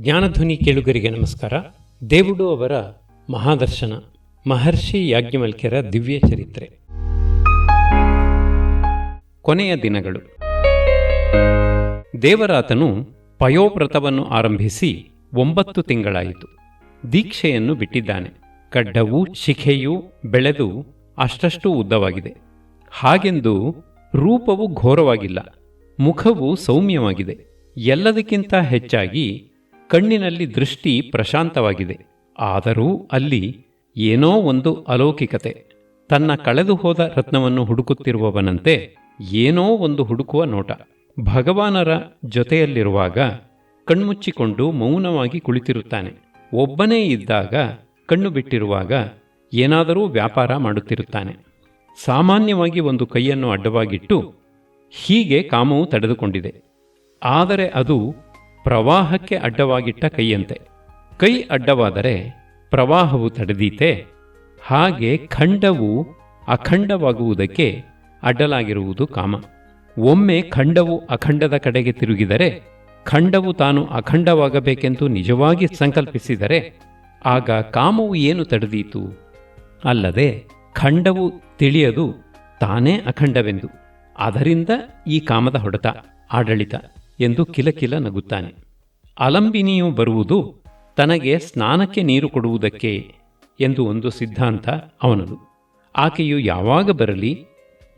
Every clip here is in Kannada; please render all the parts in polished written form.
ಜ್ಞಾನಧ್ವನಿ ಕೇಳುಗರಿಗೆ ನಮಸ್ಕಾರ. ದೇವುಡು ಅವರ ಮಹಾದರ್ಶನ, ಮಹರ್ಷಿ ಯಾಜ್ಞವಲ್ಕ್ಯರ ದಿವ್ಯ ಚರಿತ್ರೆ. ಕೊನೆಯ ದಿನಗಳು. ದೇವರಾತನು ಪಯೋವ್ರತವನ್ನು ಆರಂಭಿಸಿ 9 ತಿಂಗಳಾಯಿತು. ದೀಕ್ಷೆಯನ್ನು ಬಿಟ್ಟಿದ್ದಾನೆ. ಗಡ್ಡವೂ ಶಿಖೆಯೂ ಬೆಳೆದು ಅಷ್ಟಷ್ಟು ಉದ್ದವಾಗಿದೆ. ಹಾಗೆಂದು ರೂಪವು ಘೋರವಾಗಿಲ್ಲ, ಮುಖವು ಸೌಮ್ಯವಾಗಿದೆ. ಎಲ್ಲದಕ್ಕಿಂತ ಹೆಚ್ಚಾಗಿ ಕಣ್ಣಿನಲ್ಲಿ ದೃಷ್ಟಿ ಪ್ರಶಾಂತವಾಗಿದೆ. ಆದರೂ ಅಲ್ಲಿ ಏನೋ ಒಂದು ಅಲೌಕಿಕತೆ. ತನ್ನ ಕಳೆದು ಹೋದ ರತ್ನವನ್ನು ಹುಡುಕುತ್ತಿರುವವನಂತೆ ಏನೋ ಒಂದು ಹುಡುಕುವ ನೋಟ. ಭಗವಾನರ ಜೊತೆಯಲ್ಲಿರುವಾಗ ಕಣ್ಮುಚ್ಚಿಕೊಂಡು ಮೌನವಾಗಿ ಕುಳಿತಿರುತ್ತಾನೆ. ಒಬ್ಬನೇ ಇದ್ದಾಗ ಕಣ್ಣು ಬಿಟ್ಟಿರುವಾಗ ಏನಾದರೂ ವ್ಯಾಪಾರ ಮಾಡುತ್ತಿರುತ್ತಾನೆ. ಸಾಮಾನ್ಯವಾಗಿ ಒಂದು ಕೈಯನ್ನು ಅಡ್ಡವಾಗಿಟ್ಟು ಹೀಗೆ ಕಾಮವು ತಡೆದುಕೊಂಡಿದೆ. ಆದರೆ ಅದು ಪ್ರವಾಹಕ್ಕೆ ಅಡ್ಡವಾಗಿಟ್ಟ ಕೈಯಂತೆ. ಕೈ ಅಡ್ಡವಾದರೆ ಪ್ರವಾಹವು ತಡೆದೀತೆ. ಹಾಗೆ ಖಂಡವು ಅಖಂಡವಾಗುವುದಕ್ಕೆ ಅಡ್ಡಲಾಗಿರುವುದು ಕಾಮ. ಒಮ್ಮೆ ಖಂಡವು ಅಖಂಡದ ಕಡೆಗೆ ತಿರುಗಿದರೆ, ಖಂಡವು ತಾನು ಅಖಂಡವಾಗಬೇಕೆಂದು ನಿಜವಾಗಿ ಸಂಕಲ್ಪಿಸಿದರೆ ಆಗ ಕಾಮವು ಏನು ತಡೆದೀತು? ಅಲ್ಲದೆ ಖಂಡವು ತಿಳಿಯದು ತಾನೇ ಅಖಂಡವೆಂದು. ಅದರಿಂದ ಈ ಕಾಮದ ಹೊಡೆತ, ಆಡಳಿತ ಎಂದು ಕಿಲಕಿಲ ನಗುತ್ತಾನೆ. ಅಲಂಬಿನಿಯು ಬರುವುದು ತನಗೆ ಸ್ನಾನಕ್ಕೆ ನೀರು ಕೊಡುವುದಕ್ಕೆ ಎಂದು ಒಂದು ಸಿದ್ಧಾಂತ ಅವನದು. ಆಕೆಯು ಯಾವಾಗ ಬರಲಿ,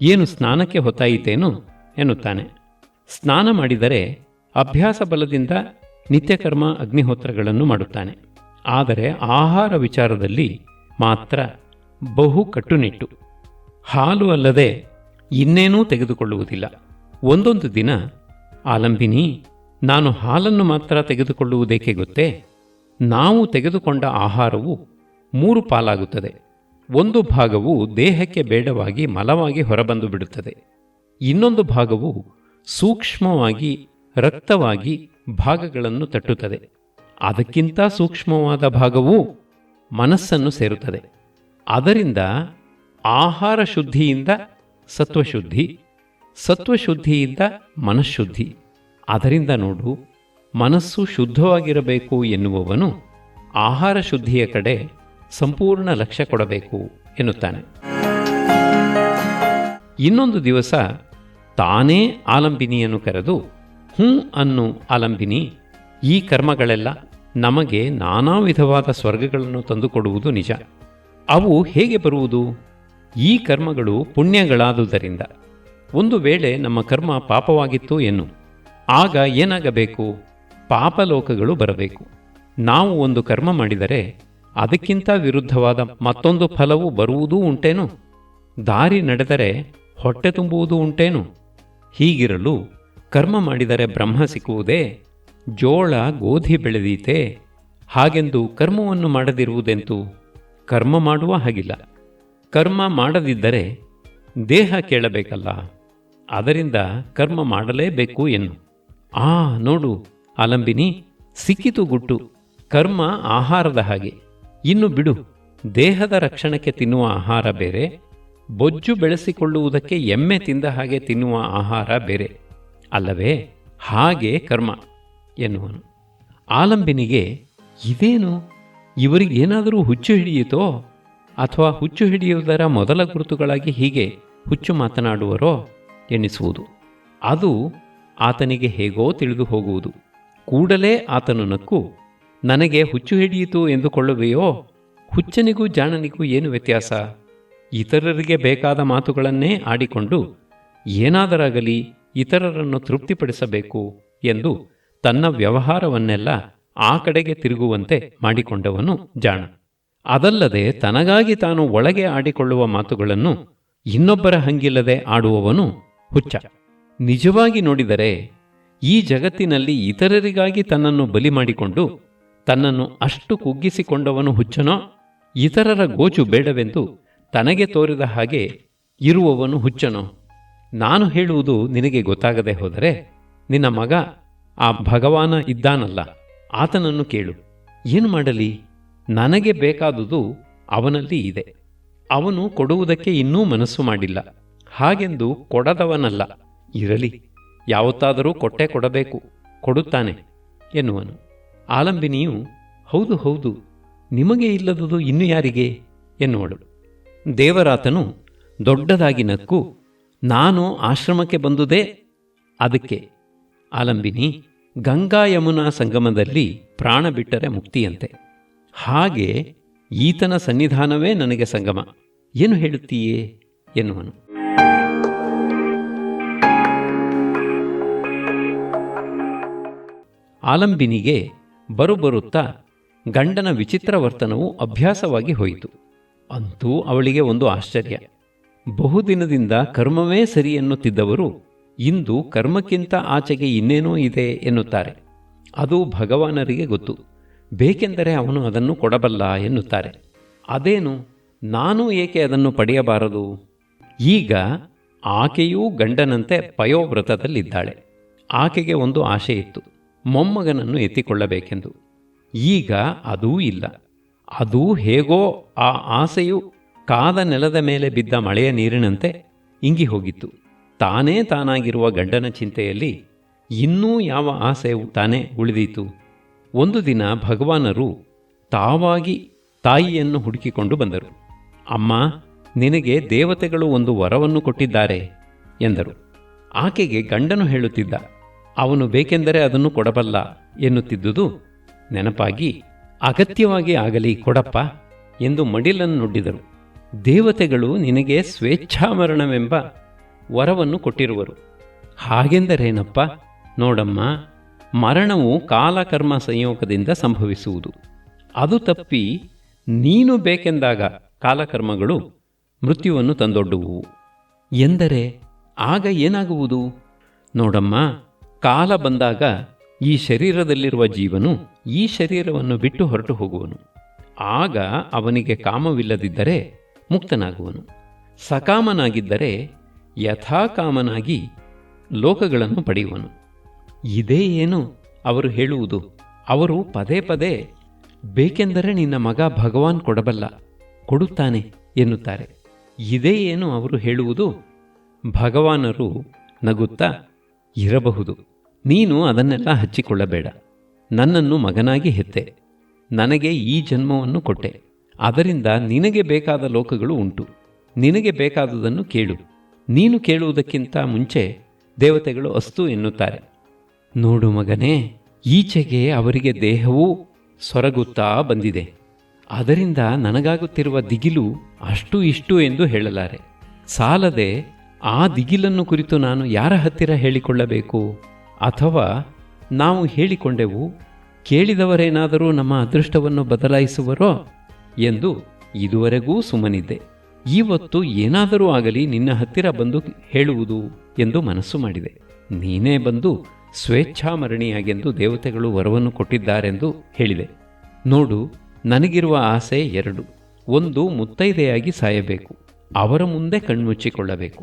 ಏನು ಸ್ನಾನಕ್ಕೆ ಹೊತ್ತಾಯಿತೇನು ಎನ್ನುತ್ತಾನೆ. ಸ್ನಾನ ಮಾಡಿದರೆ ಅಭ್ಯಾಸ ಬಲದಿಂದ ನಿತ್ಯಕರ್ಮ ಅಗ್ನಿಹೋತ್ರಗಳನ್ನು ಮಾಡುತ್ತಾನೆ. ಆದರೆ ಆಹಾರ ವಿಚಾರದಲ್ಲಿ ಮಾತ್ರ ಬಹು ಕಟ್ಟುನಿಟ್ಟು. ಹಾಲು ಅಲ್ಲದೆ ಇನ್ನೇನೂ ತೆಗೆದುಕೊಳ್ಳುವುದಿಲ್ಲ. ಒಂದೊಂದು ದಿನ, ಆಲಂಬಿನಿ, ನಾನು ಹಾಲನ್ನು ಮಾತ್ರ ತೆಗೆದುಕೊಳ್ಳುವುದೇಕೆ ಗೊತ್ತೇ? ನಾವು ತೆಗೆದುಕೊಂಡ ಆಹಾರವು 3 ಪಾಲಾಗುತ್ತದೆ. ಒಂದು ಭಾಗವು ದೇಹಕ್ಕೆ ಬೇಡವಾಗಿ ಮಲವಾಗಿ ಹೊರಬಂದು ಬಿಡುತ್ತದೆ. ಇನ್ನೊಂದು ಭಾಗವು ಸೂಕ್ಷ್ಮವಾಗಿ ರಕ್ತವಾಗಿ ಭಾಗಗಳನ್ನು ತಟ್ಟುತ್ತದೆ. ಅದಕ್ಕಿಂತ ಸೂಕ್ಷ್ಮವಾದ ಭಾಗವೂ ಮನಸ್ಸನ್ನು ಸೇರುತ್ತದೆ. ಅದರಿಂದ ಆಹಾರ ಶುದ್ಧಿಯಿಂದ ಸತ್ವಶುದ್ಧಿ, ಸತ್ವಶುದ್ಧಿಯಿಂದ ಮನಃಶುದ್ಧಿ. ಅದರಿಂದ ನೋಡು, ಮನಸ್ಸು ಶುದ್ಧವಾಗಿರಬೇಕು ಎನ್ನುವವನು ಆಹಾರ ಶುದ್ಧಿಯ ಕಡೆ ಸಂಪೂರ್ಣ ಲಕ್ಷ್ಯ ಕೊಡಬೇಕು ಎನ್ನುತ್ತಾನೆ. ಇನ್ನೊಂದು ದಿವಸ ತಾನೇ ಆಲಂಬಿನಿಯನ್ನು ಕರೆದು, ಅನ್ನು ಆಲಂಬಿನಿ, ಈ ಕರ್ಮಗಳೆಲ್ಲ ನಮಗೆ ನಾನಾ ವಿಧವಾದ ಸ್ವರ್ಗಗಳನ್ನು ತಂದುಕೊಡುವುದು ನಿಜ. ಅವು ಹೇಗೆ ಬರುವುದು? ಈ ಕರ್ಮಗಳು ಪುಣ್ಯಗಳಾದುದರಿಂದ. ಒಂದು ವೇಳೆ ನಮ್ಮ ಕರ್ಮ ಪಾಪವಾಗಿತ್ತು ಎನ್ನು, ಆಗ ಏನಾಗಬೇಕು? ಪಾಪಲೋಕಗಳು ಬರಬೇಕು. ನಾವು ಒಂದು ಕರ್ಮ ಮಾಡಿದರೆ ಅದಕ್ಕಿಂತ ವಿರುದ್ಧವಾದ ಮತ್ತೊಂದು ಫಲವು ಬರುವುದೂ ಉಂಟೇನು? ದಾರಿ ನಡೆದರೆ ಹೊಟ್ಟೆ ತುಂಬುವುದೂ ಉಂಟೇನು? ಹೀಗಿರಲು ಕರ್ಮ ಮಾಡಿದರೆ ಬ್ರಹ್ಮ ಸಿಕ್ಕುವುದೇ? ಜೋಳ ಗೋಧಿ ಬೆಳೆದೀತೆ, ಹಾಗೆಂದು ಕರ್ಮವನ್ನು ಮಾಡದಿರುವುದೆಂತು? ಕರ್ಮ ಮಾಡುವ ಹಾಗಿಲ್ಲ. ಕರ್ಮ ಮಾಡದಿದ್ದರೆ ದೇಹ ಕೇಳಬೇಕಲ್ಲ. ಅದರಿಂದ ಕರ್ಮ ಮಾಡಲೇಬೇಕು ಎನ್ನು. ನೋಡು ಆಲಂಬಿನಿ, ಸಿಕ್ಕಿತು ಗುಟ್ಟು. ಕರ್ಮ ಆಹಾರದ ಹಾಗೆ. ಇನ್ನು ಬಿಡು, ದೇಹದ ರಕ್ಷಣೆಗೆ ತಿನ್ನುವ ಆಹಾರ ಬೇರೆ, ಬೊಜ್ಜು ಬೆಳೆಸಿಕೊಳ್ಳುವುದಕ್ಕೆ ಎಮ್ಮೆ ತಿಂದ ಹಾಗೆ ತಿನ್ನುವ ಆಹಾರ ಬೇರೆ ಅಲ್ಲವೇ? ಹಾಗೆ ಕರ್ಮ ಎನ್ನುವನು. ಆಲಂಬಿನಿಗೆ ಇದೇನು, ಇವರಿಗೇನಾದರೂ ಹುಚ್ಚು ಹಿಡಿಯಿತೋ? ಅಥವಾ ಹುಚ್ಚು ಹಿಡಿಯುವುದರ ಮೊದಲ ಗುರುತುಗಳಾಗಿ ಹೀಗೆ ಹುಚ್ಚು ಮಾತನಾಡುವರೋ ಎನ್ನಿಸುವುದು. ಅದು ಆತನಿಗೆ ಹೇಗೋ ತಿಳಿದು ಹೋಗುವುದು. ಕೂಡಲೇ ಆತನು ನಕ್ಕು, ನನಗೆ ಹುಚ್ಚು ಹಿಡಿಯಿತು ಎಂದುಕೊಳ್ಳುವೆಯೋ? ಹುಚ್ಚನಿಗೂ ಜಾಣನಿಗೂ ಏನು ವ್ಯತ್ಯಾಸ? ಇತರರಿಗೆ ಬೇಕಾದ ಮಾತುಗಳನ್ನೇ ಆಡಿಕೊಂಡು ಏನಾದರಾಗಲಿ ಇತರರನ್ನು ತೃಪ್ತಿಪಡಿಸಬೇಕು ಎಂದು ತನ್ನ ವ್ಯವಹಾರವನ್ನೆಲ್ಲ ಆ ಕಡೆಗೆ ತಿರುಗುವಂತೆ ಮಾಡಿಕೊಂಡವನು ಜಾಣ. ಅದಲ್ಲದೆ ತನಗಾಗಿ ತಾನು ಒಳಗೆ ಆಡಿಕೊಳ್ಳುವ ಮಾತುಗಳನ್ನು ಇನ್ನೊಬ್ಬರ ಹಂಗಿಲ್ಲದೆ ಆಡುವವನು ಹುಚ್ಚ. ನಿಜವಾಗಿ ನೋಡಿದರೆ ಈ ಜಗತ್ತಿನಲ್ಲಿ ಇತರರಿಗಾಗಿ ತನ್ನನ್ನು ಬಲಿ ಮಾಡಿಕೊಂಡು ತನ್ನನ್ನು ಅಷ್ಟು ಕುಗ್ಗಿಸಿಕೊಂಡವನು ಹುಚ್ಚನೋ? ಇತರರ ಗೋಚು ಬೇಡವೆಂದು ತನಗೆ ತೋರಿದ ಹಾಗೆ ಇರುವವನು ಹುಚ್ಚನೋ? ನಾನು ಹೇಳುವುದು ನಿನಗೆ ಗೊತ್ತಾಗದೆ ಹೋದರೆ ನಿನ್ನ ಮಗ ಆ ಭಗವಾನ ಇದ್ದಾನಲ್ಲ, ಆತನನ್ನು ಕೇಳು. ಏನು ಮಾಡಲಿ? ನನಗೆ ಬೇಕಾದುದು ಅವನಲ್ಲಿ ಇದೆ. ಅವನು ಕೊಡುವುದಕ್ಕೆ ಇನ್ನೂ ಮನಸ್ಸು ಮಾಡಿಲ್ಲ. ಹಾಗೆಂದು ಕೊಡದವನಲ್ಲ. ಇರಲಿ, ಯಾವತ್ತಾದರೂ ಕೊಟ್ಟೆ ಕೊಡಬೇಕು, ಕೊಡುತ್ತಾನೆ ಎನ್ನುವನು. ಆಲಂಬಿನಿಯು ಹೌದು ಹೌದು, ನಿಮಗೆ ಇಲ್ಲದುದು ಇನ್ನು ಯಾರಿಗೆ ಎನ್ನುವಳು. ದೇವರಾತನು ದೊಡ್ಡದಾಗಿ ನಕ್ಕು, ನಾನು ಆಶ್ರಮಕ್ಕೆ ಬಂದುದೇ ಅದಕ್ಕೆ. ಆಲಂಬಿನಿ, ಗಂಗಾ ಯಮುನಾ ಸಂಗಮದಲ್ಲಿ ಪ್ರಾಣ ಬಿಟ್ಟರೆ ಮುಕ್ತಿಯಂತೆ. ಹಾಗೆ ಈತನ ಸನ್ನಿಧಾನವೇ ನನಗೆ ಸಂಗಮ. ಏನು ಹೇಳುತ್ತೀಯೇ ಎನ್ನುವನು. ಆಲಂಬಿನಿಗೆ ಬರುತ್ತಾ ಗಂಡನ ವಿಚಿತ್ರ ವರ್ತನವು ಅಭ್ಯಾಸವಾಗಿ ಹೋಯಿತು. ಅಂತೂ ಅವಳಿಗೆ ಒಂದು ಆಶ್ಚರ್ಯ. ಬಹುದಿನದಿಂದ ಕರ್ಮವೇ ಸರಿ ಎನ್ನುತ್ತಿದ್ದವರು ಇಂದು ಕರ್ಮಕ್ಕಿಂತ ಆಚೆಗೆ ಇನ್ನೇನೋ ಇದೆ ಎನ್ನುತ್ತಾರೆ. ಅದು ಭಗವಾನರಿಗೆ ಗೊತ್ತು, ಬೇಕೆಂದರೆ ಅವನು ಅದನ್ನು ಕೊಡಬಲ್ಲ ಎನ್ನುತ್ತಾರೆ. ಅದೇನು, ನಾನು ಏಕೆ ಅದನ್ನು ಪಡೆಯಬಾರದು? ಈಗ ಆಕೆಯೂ ಗಂಡನಂತೆ ಪಯೋವ್ರತದಲ್ಲಿದ್ದಾಳೆ. ಆಕೆಗೆ ಒಂದು ಆಶೆ ಇತ್ತು, ಮೊಮ್ಮಗನನ್ನು ಎತ್ತಿಕೊಳ್ಳಬೇಕೆಂದು. ಈಗ ಅದೂ ಇಲ್ಲ. ಅದು ಹೇಗೋ ಆ ಆಸೆಯು ಕಾದ ನೆಲದ ಮೇಲೆ ಬಿದ್ದ ಮಳೆಯ ನೀರಿನಂತೆ ಇಂಗಿ ಹೋಗಿತ್ತು. ತಾನೇ ತಾನಾಗಿರುವ ಗಂಡನ ಚಿಂತೆಯಲ್ಲಿ ಇನ್ನೂ ಯಾವ ಆಸೆ ತಾನೇ ಉಳಿದೀತು? ಒಂದು ದಿನ ಭಗವಾನರು ತಾವಾಗಿ ತಾಯಿಯನ್ನು ಹುಡುಕಿಕೊಂಡು ಬಂದರು. ಅಮ್ಮ, ನಿನಗೆ ದೇವತೆಗಳು ಒಂದು ವರವನ್ನು ಕೊಟ್ಟಿದ್ದಾರೆ ಎಂದರು. ಆಕೆಗೆ ಗಂಡನು ಹೇಳುತ್ತಿದ್ದ, ಅವನು ಬೇಕೆಂದರೆ ಅದನ್ನು ಕೊಡಬಲ್ಲ ಎನ್ನುತ್ತಿದ್ದುದು ನೆನಪಾಗಿ, ಅಗತ್ಯವಾಗಿ ಆಗಲಿ ಕೊಡಪ್ಪ ಎಂದು ಮಡಿಲನ್ನು ನುಡ್ಡಿದರು. ದೇವತೆಗಳು ನಿನಗೆ ಸ್ವೇಚ್ಛಾಮರಣವೆಂಬ ವರವನ್ನು ಕೊಟ್ಟಿರುವರು. ಹಾಗೆಂದರೇನಪ್ಪ? ನೋಡಮ್ಮ, ಮರಣವು ಕಾಲಕರ್ಮ ಸಂಯೋಗದಿಂದ ಸಂಭವಿಸುವುದು. ಅದು ತಪ್ಪಿ ನೀನು ಬೇಕೆಂದಾಗ ಕಾಲಕರ್ಮಗಳು ಮೃತ್ಯುವನ್ನು ತಂದೊಡ್ಡುವುವು ಎಂದರೆ ಆಗ ಏನಾಗುವುದು? ನೋಡಮ್ಮ, ಕಾಲ ಬಂದಾಗ ಈ ಶರೀರದಲ್ಲಿರುವ ಜೀವನು ಈ ಶರೀರವನ್ನು ಬಿಟ್ಟು ಹೊರಟು ಹೋಗುವನು. ಆಗ ಅವನಿಗೆ ಕಾಮವಿಲ್ಲದಿದ್ದರೆ ಮುಕ್ತನಾಗುವನು. ಸಕಾಮನಾಗಿದ್ದರೆ ಯಥಾಕಾಮನಾಗಿ ಲೋಕಗಳನ್ನು ಪಡೆಯುವನು. ಇದೇ ಏನು ಅವರು ಹೇಳುವುದು? ಅವರು ಪದೇ ಪದೇ ಬೇಕೆಂದರೆ ನಿನ್ನ ಮಗ ಭಗವಾನ್ ಕೊಡಬಲ್ಲ, ಕೊಡುತ್ತಾನೆ ಎನ್ನುತ್ತಾರೆ. ಇದೇ ಏನು ಅವರು ಹೇಳುವುದು? ಭಗವಾನರು ನಗುತ್ತಾ, ಇರಬಹುದು, ನೀನು ಅದನ್ನೆಲ್ಲ ಹಚ್ಚಿಕೊಳ್ಳಬೇಡ. ನನ್ನನ್ನು ಮಗನಾಗಿ ಹೆತ್ತೆ, ನನಗೆ ಈ ಜನ್ಮವನ್ನು ಕೊಟ್ಟೆ. ಅದರಿಂದ ನಿನಗೆ ಬೇಕಾದ ಲೋಕಗಳು ಉಂಟು. ನಿನಗೆ ಬೇಕಾದುದನ್ನು ಕೇಳು. ನೀನು ಕೇಳುವುದಕ್ಕಿಂತ ಮುಂಚೆ ದೇವತೆಗಳು ಅಸ್ತು ಎನ್ನುತ್ತಾರೆ. ನೋಡು ಮಗನೇ, ಈಚೆಗೆ ಅವರಿಗೆ ದೇಹವೂ ಸೊರಗುತ್ತಾ ಬಂದಿದೆ. ಅದರಿಂದ ನನಗಾಗುತ್ತಿರುವ ದಿಗಿಲು ಅಷ್ಟು ಇಷ್ಟು ಎಂದು ಹೇಳಲಾರೆ. ಸಾಲದೆ ಆ ದಿಗಿಲನ್ನು ಕುರಿತು ನಾನು ಯಾರ ಹತ್ತಿರ ಹೇಳಿಕೊಳ್ಳಬೇಕು? ಅಥವಾ ನಾವು ಹೇಳಿಕೊಂಡೆವು, ಕೇಳಿದವರೇನಾದರೂ ನಮ್ಮ ಅದೃಷ್ಟವನ್ನು ಬದಲಾಯಿಸುವರೋ ಎಂದು ಇದುವರೆಗೂ ಸುಮ್ಮನಿದ್ದೆ. ಇವತ್ತು ಏನಾದರೂ ಆಗಲಿ ನಿನ್ನ ಹತ್ತಿರ ಬಂದು ಹೇಳುವುದು ಎಂದು ಮನಸ್ಸು ಮಾಡಿದೆ. ನೀನೇ ಬಂದು ಸ್ವೇಚ್ಛಾಮರಣಿಯಾಗೆಂದು ದೇವತೆಗಳು ವರವನ್ನು ಕೊಟ್ಟಿದ್ದಾರೆಂದು ಹೇಳಿದೆ. ನೋಡು, ನನಗಿರುವ ಆಸೆ ಎರಡು. ಒಂದು, ಮುತ್ತೈದೆಯಾಗಿ ಸಾಯಬೇಕು, ಅವರ ಮುಂದೆ ಕಣ್ಮುಚ್ಚಿಕೊಳ್ಳಬೇಕು.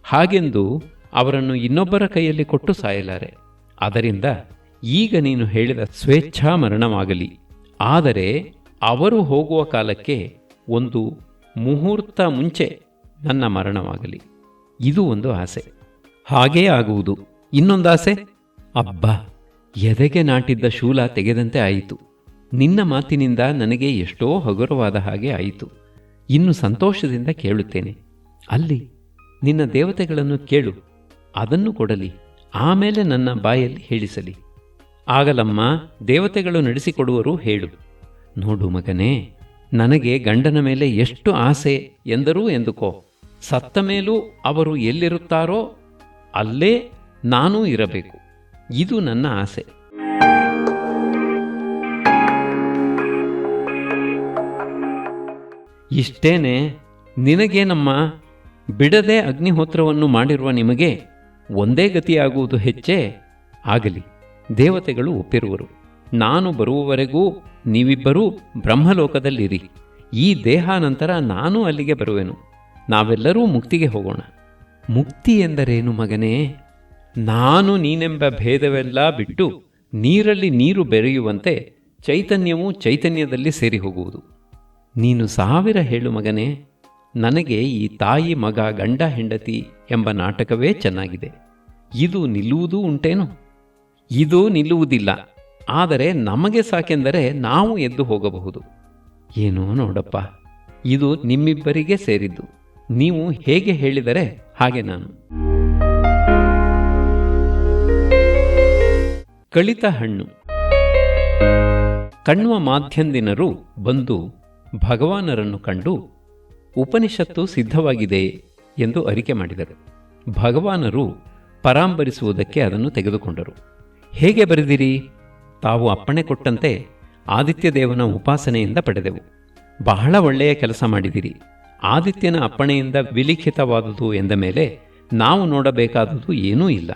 ಹಾಗೆಂದು ಅವರನ್ನು ಇನ್ನೊಬ್ಬರ ಕೈಯಲ್ಲಿ ಕೊಟ್ಟು ಸಾಯಲಾರೆ. ಅದರಿಂದ ಈಗ ನೀನು ಹೇಳಿದ ಸ್ವೇಚ್ಛಾ ಮರಣವಾಗಲಿ. ಆದರೆ ಅವರು ಹೋಗುವ ಕಾಲಕ್ಕೆ ಒಂದು ಮುಹೂರ್ತ ಮುಂಚೆ ನನ್ನ ಮರಣವಾಗಲಿ. ಇದು ಒಂದು ಆಸೆ. ಹಾಗೇ ಆಗುವುದು. ಇನ್ನೊಂದಾಸೆ, ಅಬ್ಬಾ, ಎದೆಗೆ ನಾಟಿದ್ದ ಶೂಲ ತೆಗೆದಂತೆ ಆಯಿತು. ನಿನ್ನ ಮಾತಿನಿಂದ ನನಗೆ ಎಷ್ಟೋ ಹಗುರವಾದ ಹಾಗೆ ಆಯಿತು. ಇನ್ನು ಸಂತೋಷದಿಂದ ಕೇಳುತ್ತೇನೆ. ಅಲ್ಲಿ ನಿನ್ನ ದೇವತೆಗಳನ್ನು ಕೇಳು, ಅದನ್ನು ಕೊಡಲಿ, ಆಮೇಲೆ ನನ್ನ ಬಾಯಲ್ಲಿ ಹೇಳಿಸಲಿ. ಆಗಲಮ್ಮ, ದೇವತೆಗಳು ನಡೆಸಿಕೊಡುವರು, ಹೇಳು. ನೋಡು ಮಗನೇ, ನನಗೆ ಗಂಡನ ಮೇಲೆ ಎಷ್ಟು ಆಸೆ ಎಂದರೂ ಎಂದುಕೋ, ಸತ್ತ ಮೇಲೂ ಅವರು ಎಲ್ಲಿರುತ್ತಾರೋ ಅಲ್ಲೇ ನಾನೂ ಇರಬೇಕು. ಇದು ನನ್ನ ಆಸೆ. ಇಷ್ಟೇನೆ. ನಿನಗೇನಮ್ಮ, ಬಿಡದೆ ಅಗ್ನಿಹೋತ್ರವನ್ನು ಮಾಡಿರುವ ನಿಮಗೆ ಒಂದೇ ಗತಿಯಾಗುವುದು ಹೆಚ್ಚೇ? ಆಗಲಿ, ದೇವತೆಗಳು ಒಪ್ಪಿರುವರು. ನಾನು ಬರುವವರೆಗೂ ನೀವಿಬ್ಬರೂ ಬ್ರಹ್ಮಲೋಕದಲ್ಲಿರಿ. ಈ ದೇಹಾನಂತರ ನಾನು ಅಲ್ಲಿಗೆ ಬರುವೆನು. ನಾವೆಲ್ಲರೂ ಮುಕ್ತಿಗೆ ಹೋಗೋಣ. ಮುಕ್ತಿ ಎಂದರೇನು ಮಗನೇ? ನಾನು ನೀನೆಂಬ ಭೇದವೆಲ್ಲ ಬಿಟ್ಟು ನೀರಲ್ಲಿ ನೀರು ಬೆರೆಯುವಂತೆ ಚೈತನ್ಯವು ಚೈತನ್ಯದಲ್ಲಿ ಸೇರಿ ಹೋಗುವುದು. ನೀನು 1000 ಹೇಳು ಮಗನೇ. ನನಗೆ ಈ ತಾಯಿ ಮಗ ಗಂಡ ಹೆಂಡತಿ ಎಂಬ ನಾಟಕವೇ ಚೆನ್ನಾಗಿದೆ. ಇದು ನಿಲ್ಲುವುದೂ ಉಂಟೇನು? ಇದು ನಿಲ್ಲುವುದಿಲ್ಲ. ಆದರೆ ನಮಗೆ ಸಾಕೆಂದರೆ ನಾವು ಎದ್ದು ಹೋಗಬಹುದು. ಏನೋ ನೋಡಪ್ಪ, ಇದು ನಿಮ್ಮಿಬ್ಬರಿಗೆ ಸೇರಿದ್ದು. ನೀವು ಹೇಗೆ ಹೇಳಿದರೆ ಹಾಗೆ ನಾನು. ಕಳಿತ ಹಣ್ಣು. ಕಣ್ವ ಮಾಧ್ಯಂದಿನರು ಬಂದು ಭಗವಾನರನ್ನು ಕಂಡು ಉಪನಿಷತ್ತು ಸಿದ್ಧವಾಗಿದೆ ಎಂದು ಅರಿಕೆ ಮಾಡಿದರು. ಭಗವಾನರು ಪರಾಂಬರಿಸುವುದಕ್ಕೆ ಅದನ್ನು ತೆಗೆದುಕೊಂಡರು. ಹೇಗೆ ಬರೆದಿರಿ? ತಾವು ಅಪ್ಪಣೆ ಕೊಟ್ಟಂತೆ ಆದಿತ್ಯದೇವನ ಉಪಾಸನೆಯಿಂದ ಪಡೆದೆವು. ಬಹಳ ಒಳ್ಳೆಯ ಕೆಲಸ ಮಾಡಿದಿರಿ. ಆದಿತ್ಯನ ಅಪ್ಪಣೆಯಿಂದ ವಿಲಿಖಿತವಾದುದು ಎಂದ ಮೇಲೆ ನಾವು ನೋಡಬೇಕಾದುದು ಏನೂ ಇಲ್ಲ.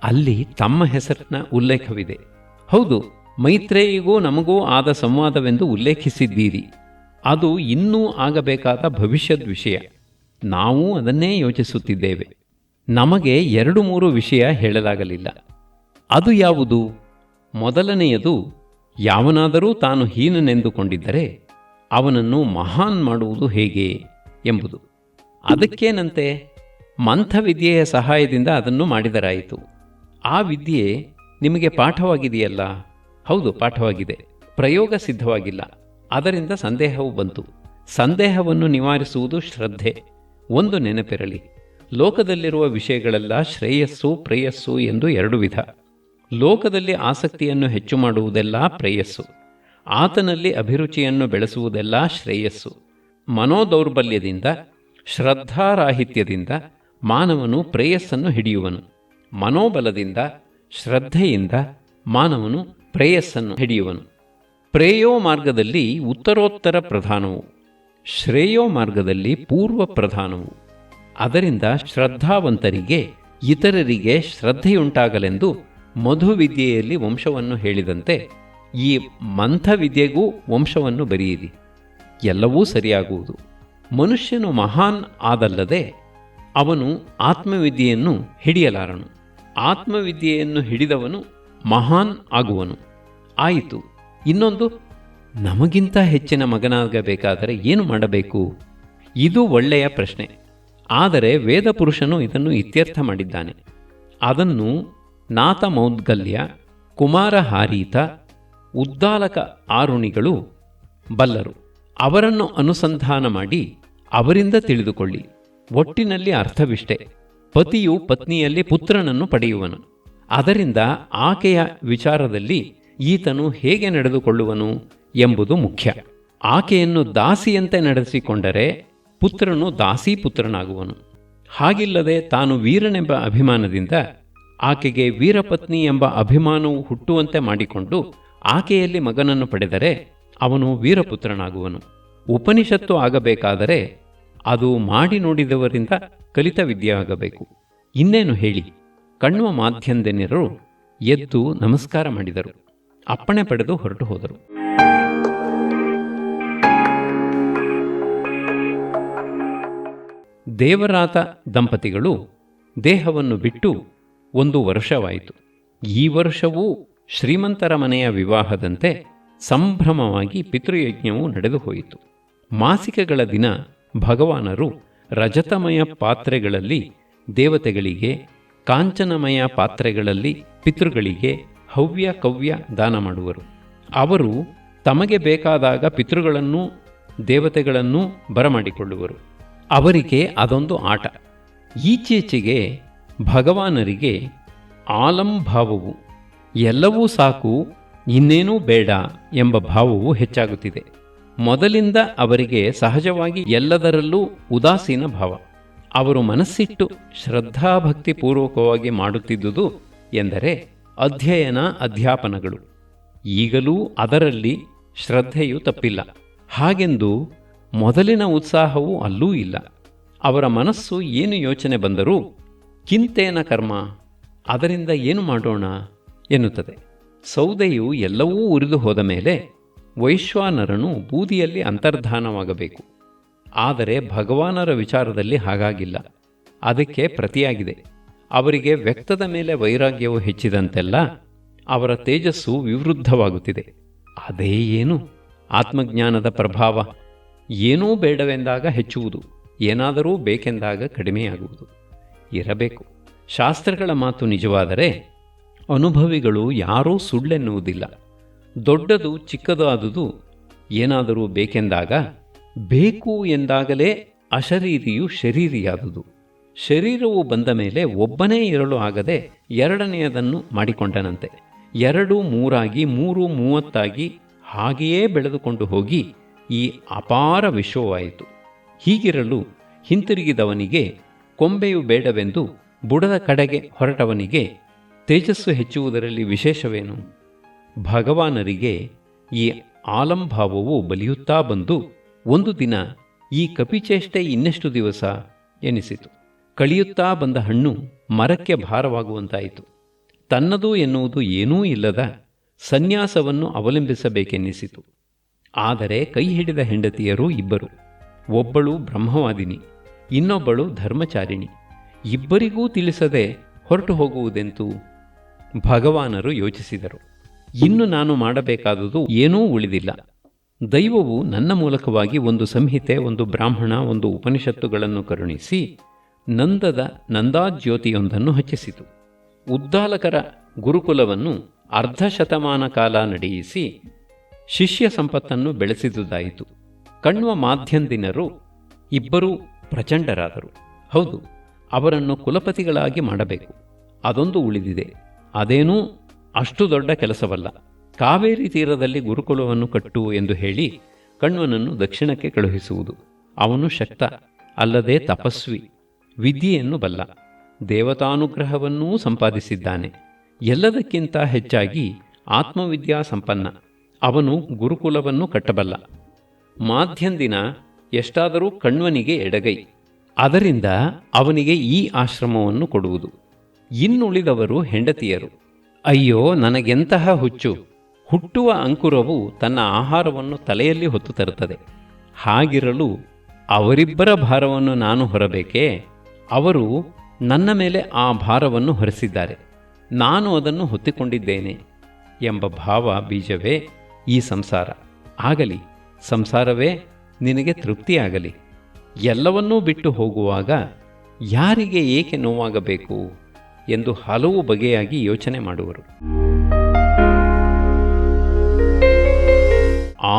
ಅಲ್ಲಿ ತಮ್ಮ ಹೆಸರಿನ ಉಲ್ಲೇಖವಿದೆ. ಹೌದು, ಮೈತ್ರೇಯಿಗೂ ನಮಗೂ ಆದ ಸಂವಾದವೆಂದು ಉಲ್ಲೇಖಿಸಿದ್ದೀರಿ. ಅದು ಇನ್ನೂ ಆಗಬೇಕಾದ ಭವಿಷ್ಯದ ವಿಷಯ. ನಾವು ಅದನ್ನೇ ಯೋಚಿಸುತ್ತಿದ್ದೇವೆ. ನಮಗೆ 2-3 ವಿಷಯ ಹೇಳಲಾಗಲಿಲ್ಲ. ಅದು ಯಾವುದು? ಮೊದಲನೆಯದು, ಯಾವನಾದರೂ ತಾನು ಹೀನನೆಂದುಕೊಂಡಿದ್ದರೆ ಅವನನ್ನು ಮಹಾನ್ ಮಾಡುವುದು ಹೇಗೆ ಎಂಬುದು. ಅದಕ್ಕೇನಂತೆ, ಮಂಥವಿದ್ಯೆಯ ಸಹಾಯದಿಂದ ಅದನ್ನು ಮಾಡಿದರಾಯಿತು. ಆ ವಿದ್ಯೆ ನಿಮಗೆ ಪಾಠವಾಗಿದೆಯಲ್ಲ? ಹೌದು, ಪಾಠವಾಗಿದೆ. ಪ್ರಯೋಗ ಸಿದ್ಧವಾಗಿಲ್ಲ. ಅದರಿಂದ ಸಂದೇಹವು ಬಂತು. ಸಂದೇಹವನ್ನು ನಿವಾರಿಸುವುದು ಶ್ರದ್ಧೆ. ಒಂದು ನೆನಪಿರಲಿ, ಲೋಕದಲ್ಲಿರುವ ವಿಷಯಗಳೆಲ್ಲ ಶ್ರೇಯಸ್ಸು ಪ್ರೇಯಸ್ಸು ಎಂದು 2 ವಿಧ. ಲೋಕದಲ್ಲಿ ಆಸಕ್ತಿಯನ್ನು ಹೆಚ್ಚು ಮಾಡುವುದೆಲ್ಲ ಪ್ರೇಯಸ್ಸು, ಆತನಲ್ಲಿ ಅಭಿರುಚಿಯನ್ನು ಬೆಳೆಸುವುದೆಲ್ಲ ಶ್ರೇಯಸ್ಸು. ಮನೋದೌರ್ಬಲ್ಯದಿಂದ, ಶ್ರದ್ಧಾರಾಹಿತ್ಯದಿಂದ ಮಾನವನು ಪ್ರೇಯಸ್ಸನ್ನು ಹಿಡಿಯುವನು. ಮನೋಬಲದಿಂದ, ಶ್ರದ್ಧೆಯಿಂದ ಮಾನವನು ಪ್ರೇಯಸ್ಸನ್ನು ಹಿಡಿಯುವನು. ಪ್ರೇಯೋ ಮಾರ್ಗದಲ್ಲಿ ಉತ್ತರೋತ್ತರ ಪ್ರಧಾನವು, ಶ್ರೇಯೋ ಮಾರ್ಗದಲ್ಲಿ ಪೂರ್ವ ಪ್ರಧಾನವು. ಅದರಿಂದ ಶ್ರದ್ಧಾವಂತರಿಗೆ ಇತರರಿಗೆ ಶ್ರದ್ಧೆಯುಂಟಾಗಲೆಂದು ಮಧುವಿದ್ಯೆಯಲ್ಲಿ ವಂಶವನ್ನು ಹೇಳಿದಂತೆ ಈ ಮಂಥವಿದ್ಯೆಗೂ ವಂಶವನ್ನು ಬರೆಯಿರಿ. ಎಲ್ಲವೂ ಸರಿಯಾಗುವುದು. ಮನುಷ್ಯನು ಮಹಾನ್ ಆದಲ್ಲದೆ ಅವನು ಆತ್ಮವಿದ್ಯೆಯನ್ನು ಹಿಡಿಯಲಾರನು. ಆತ್ಮವಿದ್ಯೆಯನ್ನು ಹಿಡಿದವನು ಮಹಾನ್ ಆಗುವನು. ಆಯಿತು. ಇನ್ನೊಂದು, ನಮಗಿಂತ ಹೆಚ್ಚಿನ ಮಗನಾಗಬೇಕಾದರೆ ಏನು ಮಾಡಬೇಕು? ಇದು ಒಳ್ಳೆಯ ಪ್ರಶ್ನೆ. ಆದರೆ ವೇದಪುರುಷನು ಇದನ್ನು ಇತ್ಯರ್ಥ ಮಾಡಿದ್ದಾನೆ. ಅದನ್ನು ನಾಥಮೌದ್ಗಲ್ಯ, ಕುಮಾರಹಾರೀತ, ಉದ್ದಾಲಕ ಆರುಣಿಗಳು ಬಲ್ಲರು. ಅವರನ್ನು ಅನುಸಂಧಾನ ಮಾಡಿ ಅವರಿಂದ ತಿಳಿದುಕೊಳ್ಳಿ. ಒಟ್ಟಿನಲ್ಲಿ ಅರ್ಥವಿಷ್ಟೇ: ಪತಿಯು ಪತ್ನಿಯಲ್ಲಿ ಪುತ್ರನನ್ನು ಪಡೆಯುವನು. ಅದರಿಂದ ಆಕೆಯ ವಿಚಾರದಲ್ಲಿ ಈತನು ಹೇಗೆ ನಡೆದುಕೊಳ್ಳುವನು ಎಂಬುದು ಮುಖ್ಯ. ಆಕೆಯನ್ನು ದಾಸಿಯಂತೆ ನಡೆಸಿಕೊಂಡರೆ ಪುತ್ರನು ದಾಸೀಪುತ್ರನಾಗುವನು. ಹಾಗಿಲ್ಲದೆ ತಾನು ವೀರನೆಂಬ ಅಭಿಮಾನದಿಂದ ಆಕೆಗೆ ವೀರಪತ್ನಿ ಎಂಬ ಅಭಿಮಾನವು ಹುಟ್ಟುವಂತೆ ಮಾಡಿಕೊಂಡು ಆಕೆಯಲ್ಲಿ ಮಗನನ್ನು ಪಡೆದರೆ ಅವನು ವೀರಪುತ್ರನಾಗುವನು. ಉಪನಿಷತ್ತು ಆಗಬೇಕಾದರೆ ಅದು ಮಾಡಿ ನೋಡಿದವರಿಂದ ಕಲಿತ ವಿದ್ಯೆ ಆಗಬೇಕು. ಇನ್ನೇನು ಹೇಳಿ. ಕಣ್ವ ಮಾಧ್ಯಂದಿನರು ಎದ್ದು ನಮಸ್ಕಾರ ಮಾಡಿದರು. ಅಪ್ಪಣೆ ಪಡೆದು ಹೊರಟು ಹೋದರು. ದೇವರಾತ ದಂಪತಿಗಳು ದೇಹವನ್ನು ಬಿಟ್ಟು 1 ವರ್ಷವಾಯಿತು. ಈ ವರ್ಷವೂ ಶ್ರೀಮಂತರ ಮನೆಯ ವಿವಾಹದಂತೆ ಸಂಭ್ರಮವಾಗಿ ಪಿತೃಯಜ್ಞವು ನಡೆದು ಹೋಯಿತು. ಮಾಸಿಕಗಳ ದಿನ ಭಗವಾನರು ರಜತಮಯ ಪಾತ್ರೆಗಳಲ್ಲಿ ದೇವತೆಗಳಿಗೆ, ಕಾಂಚನಮಯ ಪಾತ್ರೆಗಳಲ್ಲಿ ಪಿತೃಗಳಿಗೆ ಹವ್ಯ ಕವ್ಯ ದಾನ ಮಾಡುವರು. ಅವರು ತಮಗೆ ಬೇಕಾದಾಗ ಪಿತೃಗಳನ್ನೂ ದೇವತೆಗಳನ್ನೂ ಬರಮಾಡಿಕೊಳ್ಳುವರು. ಅವರಿಗೆ ಅದೊಂದು ಆಟ. ಈಚೀಚೆಗೆ ಭಗವಾನರಿಗೆ ಆಲಂಭಾವವು, ಎಲ್ಲವೂ ಸಾಕು ಇನ್ನೇನೂ ಬೇಡ ಎಂಬ ಭಾವವು ಹೆಚ್ಚಾಗುತ್ತಿದೆ. ಮೊದಲಿಂದ ಅವರಿಗೆ ಸಹಜವಾಗಿ ಎಲ್ಲದರಲ್ಲೂ ಉದಾಸೀನ ಭಾವ. ಅವರು ಮನಸ್ಸಿಟ್ಟು ಶ್ರದ್ಧಾಭಕ್ತಿಪೂರ್ವಕವಾಗಿ ಮಾಡುತ್ತಿದ್ದುದು ಎಂದರೆ ಅಧ್ಯಯನ ಅಧ್ಯಾಪನಗಳು. ಈಗಲೂ ಅದರಲ್ಲಿ ಶ್ರದ್ಧೆಯು ತಪ್ಪಿಲ್ಲ. ಹಾಗೆಂದು ಮೊದಲಿನ ಉತ್ಸಾಹವೂ ಅಲ್ಲೂ ಇಲ್ಲ. ಅವರ ಮನಸ್ಸು ಏನು ಯೋಚನೆ ಬಂದರೂ ಕಿಂತೇನ ಕರ್ಮ, ಅದರಿಂದ ಏನು ಮಾಡೋಣ ಎನ್ನುತ್ತದೆ. ಸೌದೆಯು ಎಲ್ಲವೂ ಉರಿದು ಹೋದ ಮೇಲೆ ವೈಶ್ವಾನರನು ಬೂದಿಯಲ್ಲಿ ಅಂತರ್ಧಾನವಾಗಬೇಕು. ಆದರೆ ಭಗವಾನರ ವಿಚಾರದಲ್ಲಿ ಹಾಗಾಗಿಲ್ಲ. ಅದಕ್ಕೆ ಪ್ರತಿಯಾಗಿದೆ. ಅವರಿಗೆ ವ್ಯಕ್ತದ ಮೇಲೆ ವೈರಾಗ್ಯವು ಹೆಚ್ಚಿದಂತೆಲ್ಲ ಅವರ ತೇಜಸ್ಸು ವಿವೃದ್ಧವಾಗುತ್ತಿದೆ. ಅದೇ ಏನು? ಆತ್ಮಜ್ಞಾನದ ಪ್ರಭಾವ. ಏನೂ ಬೇಡವೆಂದಾಗ ಹೆಚ್ಚುವುದು, ಏನಾದರೂ ಬೇಕೆಂದಾಗ ಕಡಿಮೆಯಾಗುವುದು ಇರಬೇಕು. ಶಾಸ್ತ್ರಗಳ ಮಾತು ನಿಜವಾದರೆ ಅನುಭವಿಗಳು ಯಾರೂ ಸುಳ್ಳೆನ್ನುವುದಿಲ್ಲ. ದೊಡ್ಡದು ಚಿಕ್ಕದು ಆದುದು ಏನಾದರೂ ಬೇಕೆಂದಾಗ, ಬೇಕು ಎಂದಾಗಲೇ ಅಶರೀರಿಯು ಶರೀರಿಯಾದುದು. ಶರೀರವು ಬಂದ ಮೇಲೆ ಒಬ್ಬನೇ ಇರಲು ಆಗದೆ ಎರಡನೆಯದನ್ನು ಮಾಡಿಕೊಂಡನಂತೆ. 2 3 3 30 ಹಾಗೆಯೇ ಬೆಳೆದುಕೊಂಡು ಹೋಗಿ ಈ ಅಪಾರ ವಿಶ್ವವಾಯಿತು. ಹೀಗಿರಲು ಹಿಂತಿರುಗಿದವನಿಗೆ ಕೊಂಬೆಯು ಬೇಡವೆಂದು ಬುಡದ ಕಡೆಗೆ ಹೊರಟವನಿಗೆ ತೇಜಸ್ಸು ಹೆಚ್ಚುವುದರಲ್ಲಿ ವಿಶೇಷವೇನು? ಭಗವಾನರಿಗೆ ಈ ಆಲಂಭಾವವು ಬಲಿಯುತ್ತಾ ಬಂದು ಒಂದು ದಿನ ಈ ಕಪಿಚೇಷ್ಟೆ ಇನ್ನೆಷ್ಟು ದಿವಸ ಎನಿಸಿತು. ಕಳಿಯುತ್ತಾ ಬಂದ ಹಣ್ಣು ಮರಕ್ಕೆ ಭಾರವಾಗುವಂತಾಯಿತು. ತನ್ನದು ಎನ್ನುವುದು ಏನೂ ಇಲ್ಲದ ಸನ್ಯಾಸವನ್ನು ಅವಲಂಬಿಸಬೇಕೆನ್ನಿಸಿತು. ಆದರೆ ಕೈ ಹಿಡಿದ ಹೆಂಡತಿಯರು ಇಬ್ಬರು. ಒಬ್ಬಳು ಬ್ರಹ್ಮವಾದಿನಿ, ಇನ್ನೊಬ್ಬಳು ಧರ್ಮಚಾರಿಣಿ. ಇಬ್ಬರಿಗೂ ತಿಳಿಸದೆ ಹೊರಟು ಹೋಗುವುದೆಂತು? ಭಗವಾನರು ಯೋಚಿಸಿದರು. ಇನ್ನು ನಾನು ಮಾಡಬೇಕಾದುದು ಏನೂ ಉಳಿದಿಲ್ಲ. ದೈವವು ನನ್ನ ಮೂಲಕವಾಗಿ ಒಂದು ಸಂಹಿತೆ, ಒಂದು ಬ್ರಾಹ್ಮಣ, ಒಂದು ಉಪನಿಷತ್ತುಗಳನ್ನು ಕರುಣಿಸಿ ನಂದದ ನಂದಾಜ್ಯೋತಿಯೊಂದನ್ನು ಹಚ್ಚಿಸಿತು. ಉದ್ದಾಲಕರ ಗುರುಕುಲವನ್ನು ಅರ್ಧಶತಮಾನ ಕಾಲ ನಡೆಯಿಸಿ ಶಿಷ್ಯ ಸಂಪತ್ತನ್ನು ಬೆಳೆಸಿದುದಾಯಿತು. ಕಣ್ವ ಮಾಧ್ಯಂದಿನರು ಇಬ್ಬರೂ ಪ್ರಚಂಡರಾದರು. ಹೌದು, ಅವರನ್ನು ಕುಲಪತಿಗಳಾಗಿ ಮಾಡಬೇಕು. ಅದೊಂದು ಉಳಿದಿದೆ. ಅದೇನೂ ಅಷ್ಟು ದೊಡ್ಡ ಕೆಲಸವಲ್ಲ. ಕಾವೇರಿ ತೀರದಲ್ಲಿ ಗುರುಕುಲವನ್ನು ಕಟ್ಟು ಎಂದು ಹೇಳಿ ಕಣ್ವನನ್ನು ದಕ್ಷಿಣಕ್ಕೆ ಕಳುಹಿಸುವುದು. ಅವನು ಶಕ್ತ, ಅಲ್ಲದೆ ತಪಸ್ವಿ, ವಿದ್ಯೆಯನ್ನು ಬಲ್ಲ, ದೇವತಾನುಗ್ರಹವನ್ನೂ ಸಂಪಾದಿಸಿದ್ದಾನೆ. ಎಲ್ಲದಕ್ಕಿಂತ ಹೆಚ್ಚಾಗಿ ಆತ್ಮವಿದ್ಯಾ ಸಂಪನ್ನ. ಅವನು ಗುರುಕುಲವನ್ನು ಕಟ್ಟಬಲ್ಲ. ಮಾಧ್ಯಂದಿನ ಎಷ್ಟಾದರೂ ಕಣ್ವನಿಗೆ ಎಡಗೈ. ಅದರಿಂದ ಅವನಿಗೆ ಈ ಆಶ್ರಮವನ್ನು ಕೊಡುವುದು. ಇನ್ನುಳಿದವರು ಹೆಂಡತಿಯರು. ಅಯ್ಯೋ, ನನಗೆಂತಹ ಹುಚ್ಚು! ಹುಟ್ಟುವ ಅಂಕುರವು ತನ್ನ ಆಹಾರವನ್ನು ತಲೆಯಲ್ಲಿ ಹೊತ್ತು ತರುತ್ತದೆ. ಹಾಗಿರಲು ಅವರಿಬ್ಬರ ಭಾರವನ್ನು ನಾನು ಹೊರಬೇಕೇ? ಅವರು ನನ್ನ ಮೇಲೆ ಆ ಭಾರವನ್ನು ಹೊರಿಸಿದ್ದಾರೆ, ನಾನು ಅದನ್ನು ಹೊತ್ತಿಕೊಂಡಿದ್ದೇನೆ ಎಂಬ ಭಾವ ಬೀಜವೇ ಈ ಸಂಸಾರ. ಆಗಲಿ, ಸಂಸಾರವೇ ನಿನಗೆ ತೃಪ್ತಿಯಾಗಲಿ. ಎಲ್ಲವನ್ನೂ ಬಿಟ್ಟು ಹೋಗುವಾಗ ಯಾರಿಗೆ ಏಕೆ ನೋವಾಗಬೇಕು ಎಂದು ಹಲವು ಬಗೆಯಾಗಿ ಯೋಚನೆ ಮಾಡುವರು.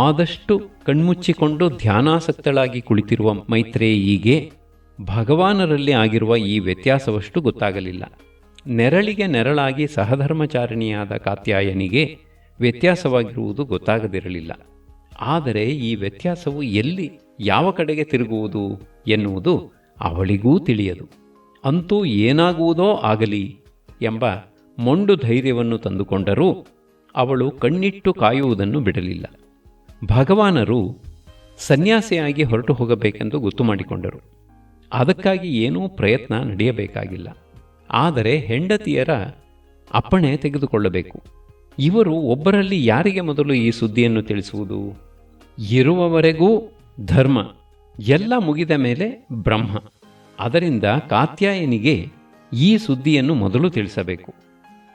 ಆದಷ್ಟು ಕಣ್ಮುಚ್ಚಿಕೊಂಡು ಧ್ಯಾನಾಸಕ್ತಳಾಗಿ ಕುಳಿತಿರುವ ಮೈತ್ರೇಯಿಗೆ ಭಗವಾನರಲ್ಲಿ ಆಗಿರುವ ಈ ವ್ಯತ್ಯಾಸವಷ್ಟು ಗೊತ್ತಾಗಲಿಲ್ಲ. ನೆರಳಿಗೆ ನೆರಳಾಗಿ ಸಹಧರ್ಮಚಾರಿಣಿಯಾದ ಕಾತ್ಯಾಯನಿಗೆ ವ್ಯತ್ಯಾಸವಾಗಿರುವುದು ಗೊತ್ತಾಗದಿರಲಿಲ್ಲ. ಆದರೆ ಈ ವ್ಯತ್ಯಾಸವು ಎಲ್ಲಿ, ಯಾವ ಕಡೆಗೆ ತಿರುಗುವುದು ಎನ್ನುವುದು ಅವಳಿಗೂ ತಿಳಿಯದು. ಅಂತೂ ಏನಾಗುವುದೋ ಆಗಲಿ ಎಂಬ ಮೊಂಡು ಧೈರ್ಯವನ್ನು ತಂದುಕೊಂಡರೂ ಅವಳು ಕಣ್ಣಿಟ್ಟು ಕಾಯುವುದನ್ನು ಬಿಡಲಿಲ್ಲ. ಭಗವಾನರು ಸನ್ಯಾಸಿಯಾಗಿ ಹೊರಟು ಹೋಗಬೇಕೆಂದು ಗೊತ್ತು ಮಾಡಿಕೊಂಡರು. ಅದಕ್ಕಾಗಿ ಏನೂ ಪ್ರಯತ್ನ ನಡೆಯಬೇಕಾಗಿಲ್ಲ. ಆದರೆ ಹೆಂಡತಿಯರ ಅಪ್ಪಣೆ ತೆಗೆದುಕೊಳ್ಳಬೇಕು. ಇವರು ಒಬ್ಬರಲ್ಲಿ ಯಾರಿಗೆ ಮೊದಲು ಈ ಸುದ್ದಿಯನ್ನು ತಿಳಿಸುವುದು? ಇರುವವರೆಗೂ ಧರ್ಮ, ಎಲ್ಲ ಮುಗಿದ ಮೇಲೆ ಬ್ರಹ್ಮ. ಅದರಿಂದ ಕಾತ್ಯಾಯನಿಗೆ ಈ ಸುದ್ದಿಯನ್ನು ಮೊದಲು ತಿಳಿಸಬೇಕು,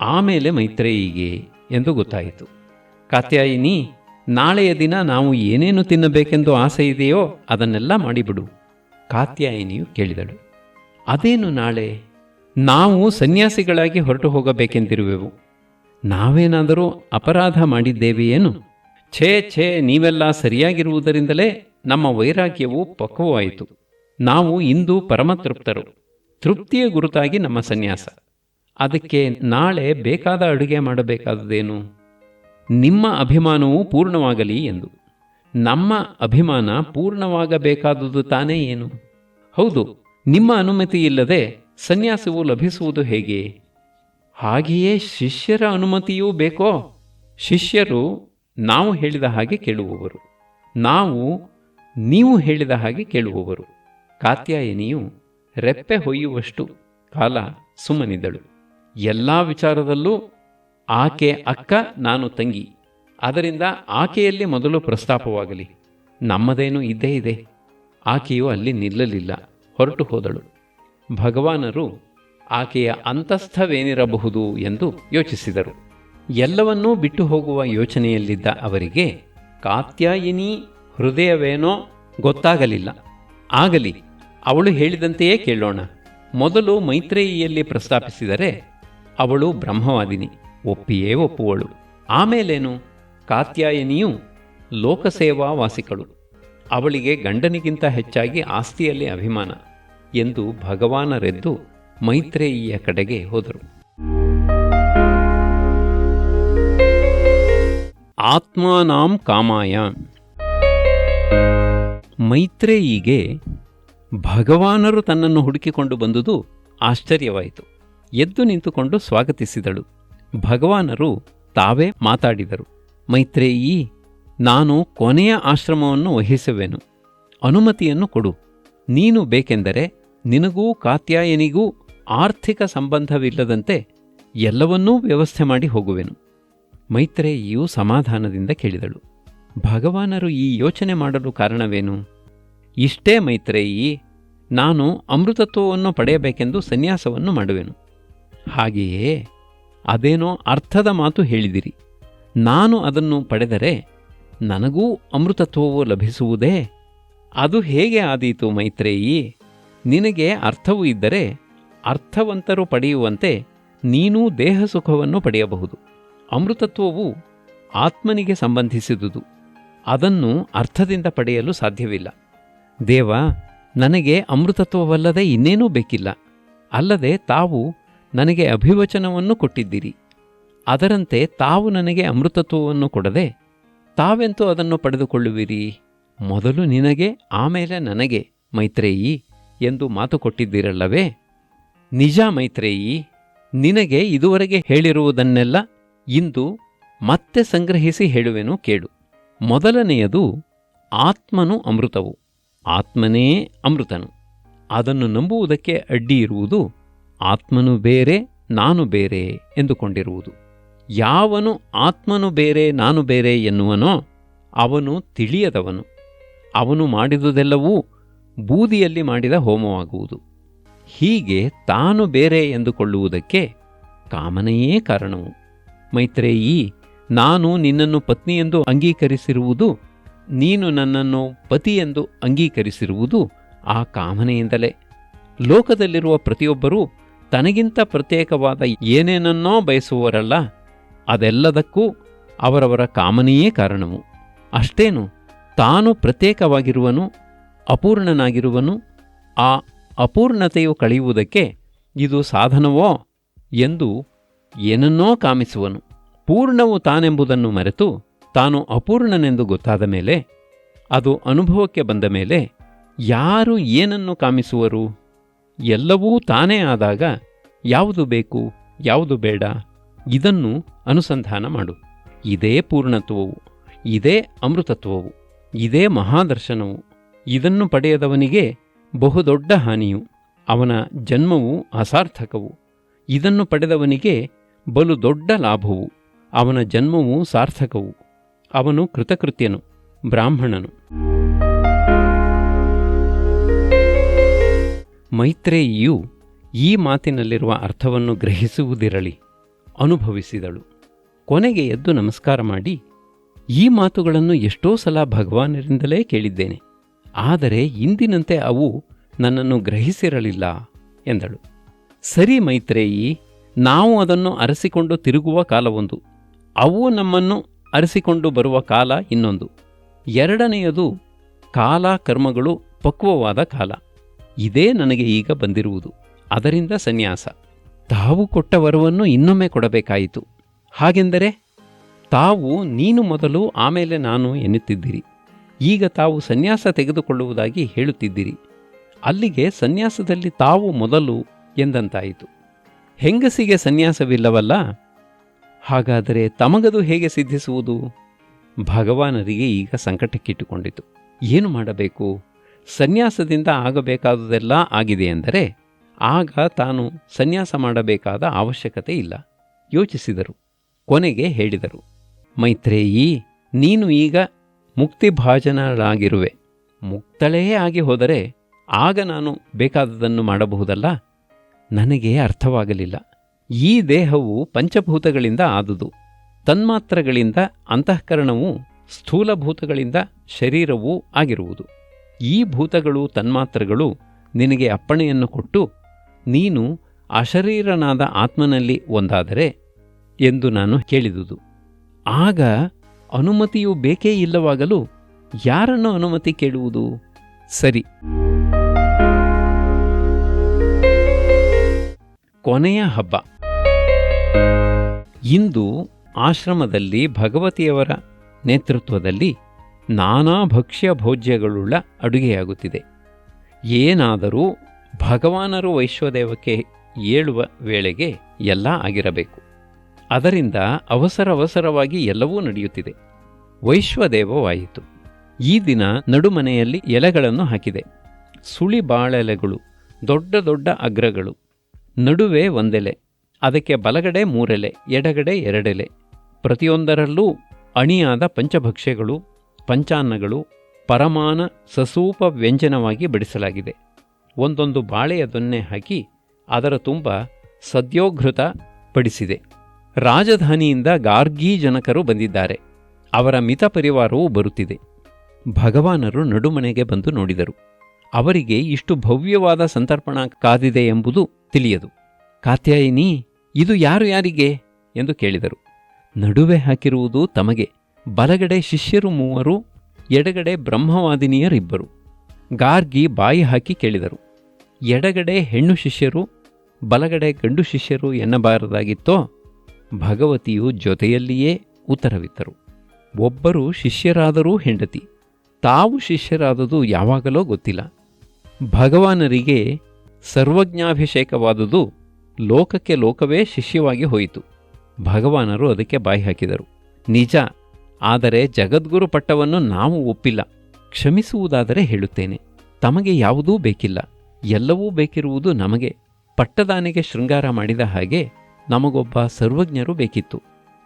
ಆಮೇಲೆ ಮೈತ್ರೇಯಿಗೆ ಎಂದು ಗೊತ್ತಾಯಿತು. ಕಾತ್ಯಾಯಿನಿ, ನಾಳೆಯ ದಿನ ನಾವು ಏನೇನು ತಿನ್ನಬೇಕೆಂದು ಆಸೆ ಇದೆಯೋ ಅದನ್ನೆಲ್ಲ ಮಾಡಿಬಿಡು. ಕಾತ್ಯಾಯಿನಿಯು ಕೇಳಿದಳು. ಅದೇನು ನಾಳೆ? ನಾವು ಸನ್ಯಾಸಿಗಳಾಗಿ ಹೊರಟು ಹೋಗಬೇಕೆಂದಿರುವೆವು. ನಾವೇನಾದರೂ ಅಪರಾಧ ಮಾಡಿದ್ದೇವೆಯೇನು? ಛೇ, ನೀವೆಲ್ಲ ಸರಿಯಾಗಿರುವುದರಿಂದಲೇ ನಮ್ಮ ವೈರಾಗ್ಯವು ಪಕ್ವವಾಯಿತು. ನಾವು ಇಂದು ಪರಮತೃಪ್ತರು. ತೃಪ್ತಿಯ ಗುರುತಾಗಿ ನಮ್ಮ ಸನ್ಯಾಸ. ಅದಕ್ಕೆ ನಾಳೆ ಬೇಕಾದ ಅಡುಗೆ ಮಾಡಬೇಕಾದುದೇನು? ನಿಮ್ಮ ಅಭಿಮಾನವೂ ಪೂರ್ಣವಾಗಲಿ ಎಂದು. ನಮ್ಮ ಅಭಿಮಾನ ಪೂರ್ಣವಾಗಬೇಕಾದುದು ತಾನೇ ಏನು? ಹೌದು, ನಿಮ್ಮ ಅನುಮತಿ ಇಲ್ಲದೆ ಸನ್ಯಾಸವು ಲಭಿಸುವುದು ಹೇಗೆ? ಹಾಗೆಯೇ ಶಿಷ್ಯರ ಅನುಮತಿಯೂ ಬೇಕೋ? ಶಿಷ್ಯರು ನಾವು ಹೇಳಿದ ಹಾಗೆ ಕೇಳುವವರು, ನಾವು ನೀವು ಹೇಳಿದ ಹಾಗೆ ಕೇಳುವವರು. ಕಾತ್ಯಾಯನಿಯು ರೆಪ್ಪೆ ಹೊಯ್ಯುವಷ್ಟು ಕಾಲ ಸುಮ್ಮನಿದ್ದಳು. ಎಲ್ಲ ವಿಚಾರದಲ್ಲೂ ಆಕೆ ಅಕ್ಕ, ನಾನು ತಂಗಿ. ಅದರಿಂದ ಆಕೆಯಲ್ಲಿ ಮೊದಲು ಪ್ರಸ್ತಾಪವಾಗಲಿ. ನಮ್ಮದೇನು ಇದ್ದೇ ಇದೆ. ಆಕೆಯು ಅಲ್ಲಿ ನಿಲ್ಲಲಿಲ್ಲ, ಹೊರಟು ಹೋದಳು. ಭಗವಾನರು ಆಕೆಯ ಅಂತಸ್ಥವೇನಿರಬಹುದು ಎಂದು ಯೋಚಿಸಿದರು. ಎಲ್ಲವನ್ನೂ ಬಿಟ್ಟು ಹೋಗುವ ಯೋಚನೆಯಲ್ಲಿದ್ದ ಅವರಿಗೆ ಕಾತ್ಯಾಯಿನಿ ಹೃದಯವೇನೋ ಗೊತ್ತಾಗಲಿಲ್ಲ. ಆಗಲಿ, ಅವಳು ಹೇಳಿದಂತೆಯೇ ಕೇಳೋಣ. ಮೊದಲು ಮೈತ್ರೇಯಿಯಲ್ಲಿ ಪ್ರಸ್ತಾಪಿಸಿದರೆ ಅವಳು ಬ್ರಹ್ಮವಾದಿನಿ, ಒಪ್ಪಿಯೇ ಒಪ್ಪುವಳು. ಆಮೇಲೇನು? ಕಾತ್ಯಾಯನಿಯು ಲೋಕಸೇವಾ ವಾಸಿಕಳು, ಅವಳಿಗೆ ಗಂಡನಿಗಿಂತ ಹೆಚ್ಚಾಗಿ ಆಸ್ತಿಯಲ್ಲಿ ಅಭಿಮಾನ ಎಂದು ಭಗವಾನರೆದ್ದು ಮೈತ್ರೇಯಿಯ ಕಡೆಗೆ ಹೋದರು. ಆತ್ಮಾನಾಂ ಕಾಮಾಯ. ಮೈತ್ರೇಯಿಗೆ ಭಗವಾನರು ತನ್ನನ್ನು ಹುಡುಕಿಕೊಂಡು ಬಂದುದು ಆಶ್ಚರ್ಯವಾಯಿತು. ಎದ್ದು ನಿಂತುಕೊಂಡು ಸ್ವಾಗತಿಸಿದಳು. ಭಗವಾನರು ತಾವೇ ಮಾತಾಡಿದರು. ಮೈತ್ರೇಯಿ, ನಾನು ಕೊನೆಯ ಆಶ್ರಮವನ್ನು ವಹಿಸುವೆನು, ಅನುಮತಿಯನ್ನು ಕೊಡು. ನೀನು ಬೇಕೆಂದರೆ ನಿನಗೂ ಕಾತ್ಯಾಯನಿಗೂ ಆರ್ಥಿಕ ಸಂಬಂಧವಿಲ್ಲದಂತೆ ಎಲ್ಲವನ್ನೂ ವ್ಯವಸ್ಥೆ ಮಾಡಿ ಹೋಗುವೆನು. ಮೈತ್ರೇಯಿಯು ಸಮಾಧಾನದಿಂದ ಕೇಳಿದಳು. ಭಗವಾನರು ಈ ಯೋಚನೆ ಮಾಡಲು ಕಾರಣವೇನು? ಇಷ್ಟೇ ಮೈತ್ರೇಯಿ, ನಾನು ಅಮೃತತ್ವವನ್ನು ಪಡೆಯಬೇಕೆಂದು ಸನ್ಯಾಸವನ್ನು ಮಾಡುವೆನು. ಹಾಗೆಯೇ? ಅದೇನೋ ಅರ್ಥದ ಮಾತು ಹೇಳಿದಿರಿ. ನಾನು ಅದನ್ನು ಪಡೆದರೆ ನನಗೂ ಅಮೃತತ್ವವು ಲಭಿಸುವುದೇ? ಅದು ಹೇಗೆ ಆದೀತು ಮೈತ್ರೇಯಿ? ನಿನಗೆ ಅರ್ಥವೂ ಇದ್ದರೆ ಅರ್ಥವಂತರು ಪಡೆಯುವಂತೆ ನೀನೂ ದೇಹ ಸುಖವನ್ನು ಪಡೆಯಬಹುದು. ಅಮೃತತ್ವವು ಆತ್ಮನಿಗೆ ಸಂಬಂಧಿಸಿದುದು. ಅದನ್ನು ಅರ್ಥದಿಂದ ಪಡೆಯಲು ಸಾಧ್ಯವಿಲ್ಲ. ದೇವ, ನನಗೆ ಅಮೃತತ್ವವಲ್ಲದೆ ಇನ್ನೇನೂ ಬೇಕಿಲ್ಲ. ಅಲ್ಲದೆ ತಾವು ನನಗೆ ಅಭಿವಚನವನ್ನು ಕೊಟ್ಟಿದ್ದೀರಿ. ಅದರಂತೆ ತಾವು ನನಗೆ ಅಮೃತತ್ವವನ್ನು ಕೊಡದೆ ತಾವೆಂತೂ ಅದನ್ನು ಪಡೆದುಕೊಳ್ಳುವಿರಿ? ಮೊದಲು ನಿನಗೆ, ಆಮೇಲೆ ನನಗೆ ಮೈತ್ರೇಯಿ ಎಂದು ಮಾತು ಕೊಟ್ಟಿದ್ದೀರಲ್ಲವೇ? ನಿಜ ಮೈತ್ರೇಯಿ, ನಿನಗೆ ಇದುವರೆಗೆ ಹೇಳಿರುವುದನ್ನೆಲ್ಲ ಇಂದು ಮತ್ತೆ ಸಂಗ್ರಹಿಸಿ ಹೇಳುವೆನು ಕೇಳು. ಮೊದಲನೆಯದು, ಆತ್ಮನು ಅಮೃತವು, ಆತ್ಮನೇ ಅಮೃತನು. ಅದನ್ನು ನಂಬುವುದಕ್ಕೆ ಅಡ್ಡಿ ಇರುವುದು ಆತ್ಮನು ಬೇರೆ ನಾನು ಬೇರೆ ಎಂದುಕೊಂಡಿರುವುದು. ಯಾವನು ಆತ್ಮನು ಬೇರೆ ನಾನು ಬೇರೆ ಎನ್ನುವನೋ ಅವನು ತಿಳಿಯದವನು. ಅವನು ಮಾಡಿದುದೆಲ್ಲವೂ ಬೂದಿಯಲ್ಲಿ ಮಾಡಿದ ಹೋಮವಾಗುವುದು. ಹೀಗೆ ತಾನು ಬೇರೆ ಎಂದುಕೊಳ್ಳುವುದಕ್ಕೆ ಕಾಮನೆಯೇ ಕಾರಣವು. ಮೈತ್ರೇಯಿ, ನಾನು ನಿನ್ನನ್ನು ಪತ್ನಿಯೆಂದು ಅಂಗೀಕರಿಸಿರುವುದು, ನೀನು ನನ್ನನ್ನು ಪತಿಯೆಂದು ಅಂಗೀಕರಿಸಿರುವುದು ಆ ಕಾಮನೆಯಿಂದಲೇ. ಲೋಕದಲ್ಲಿರುವ ಪ್ರತಿಯೊಬ್ಬರೂ ತನಗಿಂತ ಪ್ರತ್ಯೇಕವಾದ ಏನೇನನ್ನೋ ಬಯಸುವವರಲ್ಲ. ಅದೆಲ್ಲದಕ್ಕೂ ಅವರವರ ಕಾಮನೆಯೇ ಕಾರಣವು. ಅಷ್ಟೇನು, ತಾನು ಪ್ರತ್ಯೇಕವಾಗಿರುವನು, ಅಪೂರ್ಣನಾಗಿರುವನು. ಆ ಅಪೂರ್ಣತೆಯು ಕಳೆಯುವುದಕ್ಕೆ ಇದು ಸಾಧನವೋ ಎಂದು ಏನನ್ನೋ ಕಾಮಿಸುವನು. ಪೂರ್ಣವು ತಾನೆಂಬುದನ್ನು ಮರೆತು ತಾನು ಅಪೂರ್ಣನೆಂದು ಗೊತ್ತಾದ ಮೇಲೆ, ಅದು ಅನುಭವಕ್ಕೆ ಬಂದ ಮೇಲೆ ಯಾರು ಏನನ್ನು ಕಾಮಿಸುವರು? ಎಲ್ಲವೂ ತಾನೇ ಆದಾಗ ಯಾವುದು ಬೇಕು, ಯಾವುದು ಬೇಡ, ಇದನ್ನು ಅನುಸಂಧಾನ ಮಾಡು. ಇದೇ ಪೂರ್ಣತ್ವವು, ಇದೇ ಅಮೃತತ್ವವು, ಇದೇ ಮಹಾದರ್ಶನವು. ಇದನ್ನು ಪಡೆಯದವನಿಗೆ ಬಹುದೊಡ್ಡ ಹಾನಿಯು, ಅವನ ಜನ್ಮವು ಅಸಾರ್ಥಕವು. ಇದನ್ನು ಪಡೆದವನಿಗೆ ಬಲು ದೊಡ್ಡ ಲಾಭವು, ಅವನ ಜನ್ಮವು ಸಾರ್ಥಕವು. ಅವನು ಕೃತಕೃತ್ಯನು, ಬ್ರಾಹ್ಮಣನು. ಮೈತ್ರೇಯಿಯು ಈ ಮಾತಿನಲ್ಲಿರುವ ಅರ್ಥವನ್ನು ಗ್ರಹಿಸುವುದಿರಲಿ, ಅನುಭವಿಸಿದಳು. ಕೊನೆಗೆ ಎದ್ದು ನಮಸ್ಕಾರ ಮಾಡಿ, ಈ ಮಾತುಗಳನ್ನು ಎಷ್ಟೋ ಸಲ ಭಗವಾನರಿಂದಲೇ ಕೇಳಿದ್ದೇನೆ, ಆದರೆ ಇಂದಿನಂತೆ ಅವು ನನ್ನನ್ನು ಗ್ರಹಿಸಿರಲಿಲ್ಲ ಎಂದಳು. ಸರಿ ಮೈತ್ರೇಯಿ, ನಾವು ಅದನ್ನು ಅರಸಿಕೊಂಡು ತಿರುಗುವ ಕಾಲವೊಂದು, ಅವು ನಮ್ಮನ್ನು ಅರಸಿಕೊಂಡು ಬರುವ ಕಾಲ ಇನ್ನೊಂದು. ಎರಡನೆಯದು ಕಾಲ ಕರ್ಮಗಳು ಪಕ್ವವಾದ ಕಾಲ. ಇದೇ ನನಗೆ ಈಗ ಬಂದಿರುವುದು. ಅದರಿಂದ ಸನ್ಯಾಸ. ತಾವು ಕೊಟ್ಟ ವರವನ್ನು ಇನ್ನೊಮ್ಮೆ ಕೊಡಬೇಕಾಯಿತು. ಹಾಗೆಂದರೆ ತಾವು ನೀನು ಮೊದಲು ಆಮೇಲೆ ನಾನು ಎನ್ನುತ್ತಿದ್ದಿರಿ. ಈಗ ತಾವು ಸನ್ಯಾಸ ತೆಗೆದುಕೊಳ್ಳುವುದಾಗಿ ಹೇಳುತ್ತಿದ್ದಿರಿ. ಅಲ್ಲಿಗೆ ಸನ್ಯಾಸದಲ್ಲಿ ತಾವು ಮೊದಲು ಎಂದಂತಾಯಿತು. ಹೆಂಗಸಿಗೆ ಸನ್ಯಾಸವಿಲ್ಲವಲ್ಲ? ಹಾಗಾದರೆ ತಮಗದು ಹೇಗೆ ಸಿದ್ಧಿಸುವುದು? ಭಗವಾನರಿಗೆ ಈಗ ಸಂಕಟಕ್ಕಿಟ್ಟುಕೊಂಡಿತು. ಏನು ಮಾಡಬೇಕು? ಸನ್ಯಾಸದಿಂದ ಆಗಬೇಕಾದುದೆಲ್ಲ ಆಗಿದೆಯೆಂದರೆ ಆಗ ತಾನು ಸನ್ಯಾಸ ಮಾಡಬೇಕಾದ ಅವಶ್ಯಕತೆ ಇಲ್ಲ. ಯೋಚಿಸಿದರು. ಕೊನೆಗೆ ಹೇಳಿದರು, ಮೈತ್ರೇಯಿ, ನೀನು ಈಗ ಮುಕ್ತಿಭಾಜನಳಾಗಿರುವೆ. ಮುಕ್ತಳೇ ಆಗಿ ಹೋದರೆ ಆಗ ನಾನು ಬೇಕಾದುದನ್ನು ಮಾಡಬಹುದಲ್ಲ? ನನಗೆ ಅರ್ಥವಾಗಲಿಲ್ಲ. ಈ ದೇಹವು ಪಂಚಭೂತಗಳಿಂದ ಆದುದು. ತನ್ಮಾತ್ರಗಳಿಂದ ಅಂತಃಕರಣವು, ಸ್ಥೂಲಭೂತಗಳಿಂದ ಶರೀರವೂ ಆಗಿರುವುದು. ಈ ಭೂತಗಳು ತನ್ಮಾತ್ರಗಳು ನಿನಗೆ ಅಪ್ಪಣೆಯನ್ನು ಕೊಟ್ಟು ನೀನು ಅಶರೀರನಾದ ಆತ್ಮನಲ್ಲಿ ಒಂದಾದರೆ ಎಂದು ನಾನು ಕೇಳಿದುದು. ಆಗ ಅನುಮತಿಯು ಬೇಕೇ ಇಲ್ಲವಾಗಲು ಯಾರನ್ನು ಅನುಮತಿ ಕೇಳುವುದು? ಸರಿ, ಕೊನೆಯ ಹಬ್ಬ. ಇಂದು ಆಶ್ರಮದಲ್ಲಿ ಭಗವತಿಯವರ ನೇತೃತ್ವದಲ್ಲಿ ನಾನಾ ಭಕ್ಷ್ಯ ಭೋಜ್ಯಗಳುಳ್ಳ ಅಡುಗೆಯಾಗುತ್ತಿದೆ. ಏನಾದರೂ ಭಗವಾನರು ವೈಶ್ವದೇವಕ್ಕೆ ಏಳುವ ವೇಳೆಗೆ ಎಲ್ಲ ಆಗಿರಬೇಕು. ಅದರಿಂದ ಅವಸರವಾಗಿ ಎಲ್ಲವೂ ನಡೆಯುತ್ತಿದೆ. ವೈಶ್ವದೇವವಾಯಿತು. ಈ ದಿನ ನಡುಮನೆಯಲ್ಲಿ ಎಲೆಗಳನ್ನು ಹಾಕಿದೆ. ಸುಳಿ ಬಾಳೆಲೆಗಳು, ದೊಡ್ಡ ದೊಡ್ಡ ಅಗ್ರಗಳು, ನಡುವೆ ಒಂದೆಲೆ, ಅದಕ್ಕೆ ಬಲಗಡೆ 3 ಎಲೆ, ಎಡಗಡೆ 2 ಎಲೆ. ಪ್ರತಿಯೊಂದರಲ್ಲೂ ಅಣಿಯಾದ ಪಂಚಭಕ್ಷ್ಯಗಳು, ಪಂಚಾನ್ನಗಳು ಪರಮಾನ ಸಸೂಪ ವ್ಯಂಜನವಾಗಿ ಬಡಿಸಲಾಗಿದೆ. ಒಂದೊಂದು ಬಾಳೆಯ ದೊನ್ನೆ ಹಾಕಿ ಅದರ ತುಂಬ ಸದ್ಯೋಘೃತ ಪಡಿಸಿದೆ. ರಾಜಧಾನಿಯಿಂದ ಗಾರ್ಗಿ ಜನಕರು ಬಂದಿದ್ದಾರೆ. ಅವರ ಮಿತ ಪರಿವಾರವೂ ಬರುತ್ತಿದೆ. ಭಗವಾನರು ನಡುಮನೆಗೆ ಬಂದು ನೋಡಿದರು. ಅವರಿಗೆ ಇಷ್ಟು ಭವ್ಯವಾದ ಸಂತರ್ಪಣಾ ಕಾದಿದೆ ಎಂಬುದು ತಿಳಿಯದು. ಕಾತ್ಯಾಯಿನಿ, ಇದು ಯಾರಿಗೆ ಎಂದು ಕೇಳಿದರು. ನಡುವೆ ಹಾಕಿರುವುದು ತಮಗೆ. ಬಲಗಡೆ ಶಿಷ್ಯರು 3, ಎಡಗಡೆ ಬ್ರಹ್ಮವಾದಿನಿಯರಿಬ್ಬರು. ಗಾರ್ಗಿ ಬಾಯಿ ಹಾಕಿ ಕೇಳಿದರು. ಎಡಗಡೆ ಹೆಣ್ಣು ಶಿಷ್ಯರು, ಬಲಗಡೆ ಗಂಡು ಶಿಷ್ಯರು ಎನ್ನಬಾರದಾಗಿತ್ತೋ? ಭಗವತಿಯು ಜೊತೆಯಲ್ಲಿಯೇ ಉತ್ತರವಿತ್ತರು. ಒಬ್ಬರು ಶಿಷ್ಯರಾದರೂ ಹೆಂಡತಿ, ತಾವು ಶಿಷ್ಯರಾದುದು ಯಾವಾಗಲೋ ಗೊತ್ತಿಲ್ಲ. ಭಗವಾನರಿಗೆ ಸರ್ವಜ್ಞಾಭಿಷೇಕವಾದುದು ಲೋಕಕ್ಕೆ ಲೋಕವೇ ಶಿಷ್ಯವಾಗಿ ಹೋಯಿತು. ಭಗವಾನರು ಅದಕ್ಕೆ ಬಾಯಿ ಹಾಕಿದರು. ನಿಜ, ಆದರೆ ಜಗದ್ಗುರು ಪಟ್ಟವನ್ನು ನಾವು ಒಪ್ಪಿಲ್ಲ. ಕ್ಷಮಿಸುವುದಾದರೆ ಹೇಳುತ್ತೇನೆ, ತಮಗೆ ಯಾವುದೂ ಬೇಕಿಲ್ಲ, ಎಲ್ಲವೂ ಬೇಕಿರುವುದು ನಮಗೆ. ಪಟ್ಟದಾನೆಗೆ ಶೃಂಗಾರ ಮಾಡಿದ ಹಾಗೆ ನಮಗೊಬ್ಬ ಸರ್ವಜ್ಞರು ಬೇಕಿತ್ತು,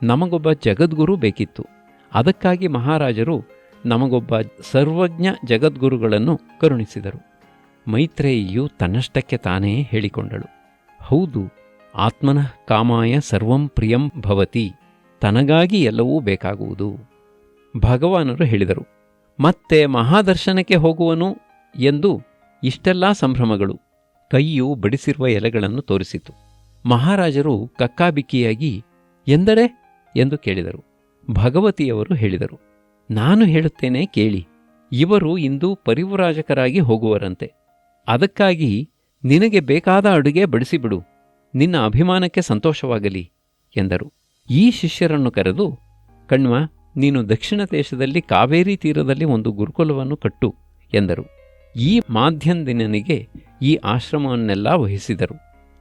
ನಮಗೊಬ್ಬ ಜಗದ್ಗುರು ಬೇಕಿತ್ತು. ಅದಕ್ಕಾಗಿ ಮಹಾರಾಜರು ನಮಗೊಬ್ಬ ಸರ್ವಜ್ಞ ಜಗದ್ಗುರುಗಳನ್ನು ಕರುಣಿಸಿದರು. ಮೈತ್ರೇಯಿಯು ತನ್ನಷ್ಟಕ್ಕೆ ತಾನೇ ಹೇಳಿಕೊಂಡಳು. ಹೌದು, ಆತ್ಮನಃ ಕಾಮಾಯ ಸರ್ವಂ ಪ್ರಿಯಂ ಭವತಿ, ತನಗಾಗಿ ಎಲ್ಲವೂ ಬೇಕಾಗುವುದು. ಭಗವಾನರು ಹೇಳಿದರು. ಮತ್ತೆ ಮಹಾದರ್ಶನಕ್ಕೆ ಹೋಗುವನು ಎಂದು ಇಷ್ಟೆಲ್ಲ ಸಂಭ್ರಮಗಳು. ಕೈಯು ಬಡಿಸಿರುವ ಎಲೆಗಳನ್ನು ತೋರಿಸಿತು. ಮಹಾರಾಜರು ಕಕ್ಕಾಬಿಕ್ಕಿಯಾಗಿ ಎಂದರೆ ಎಂದು ಕೇಳಿದರು. ಭಗವತಿಯವರು ಹೇಳಿದರು, ನಾನು ಹೇಳುತ್ತೇನೆ ಕೇಳಿ. ಇವರು ಇಂದು ಪರಿವ್ರಾಜಕರಾಗಿ ಹೋಗುವರಂತೆ. ಅದಕ್ಕಾಗಿ ನಿನಗೆ ಬೇಕಾದ ಅಡುಗೆ ಬಡಿಸಿಬಿಡು, ನಿನ್ನ ಅಭಿಮಾನಕ್ಕೆ ಸಂತೋಷವಾಗಲಿ ಎಂದರು. ಈ ಶಿಷ್ಯರನ್ನು ಕರೆದು, ಕಣ್ವ, ನೀನು ದಕ್ಷಿಣ ದೇಶದಲ್ಲಿ ಕಾವೇರಿ ತೀರದಲ್ಲಿ ಒಂದು ಗುರುಕುಲವನ್ನು ಕಟ್ಟು ಎಂದರು. ಈ ಮಾಧ್ಯಂದಿನನಿಗೆ ಈ ಆಶ್ರಮವನ್ನೆಲ್ಲ ವಹಿಸಿದರು.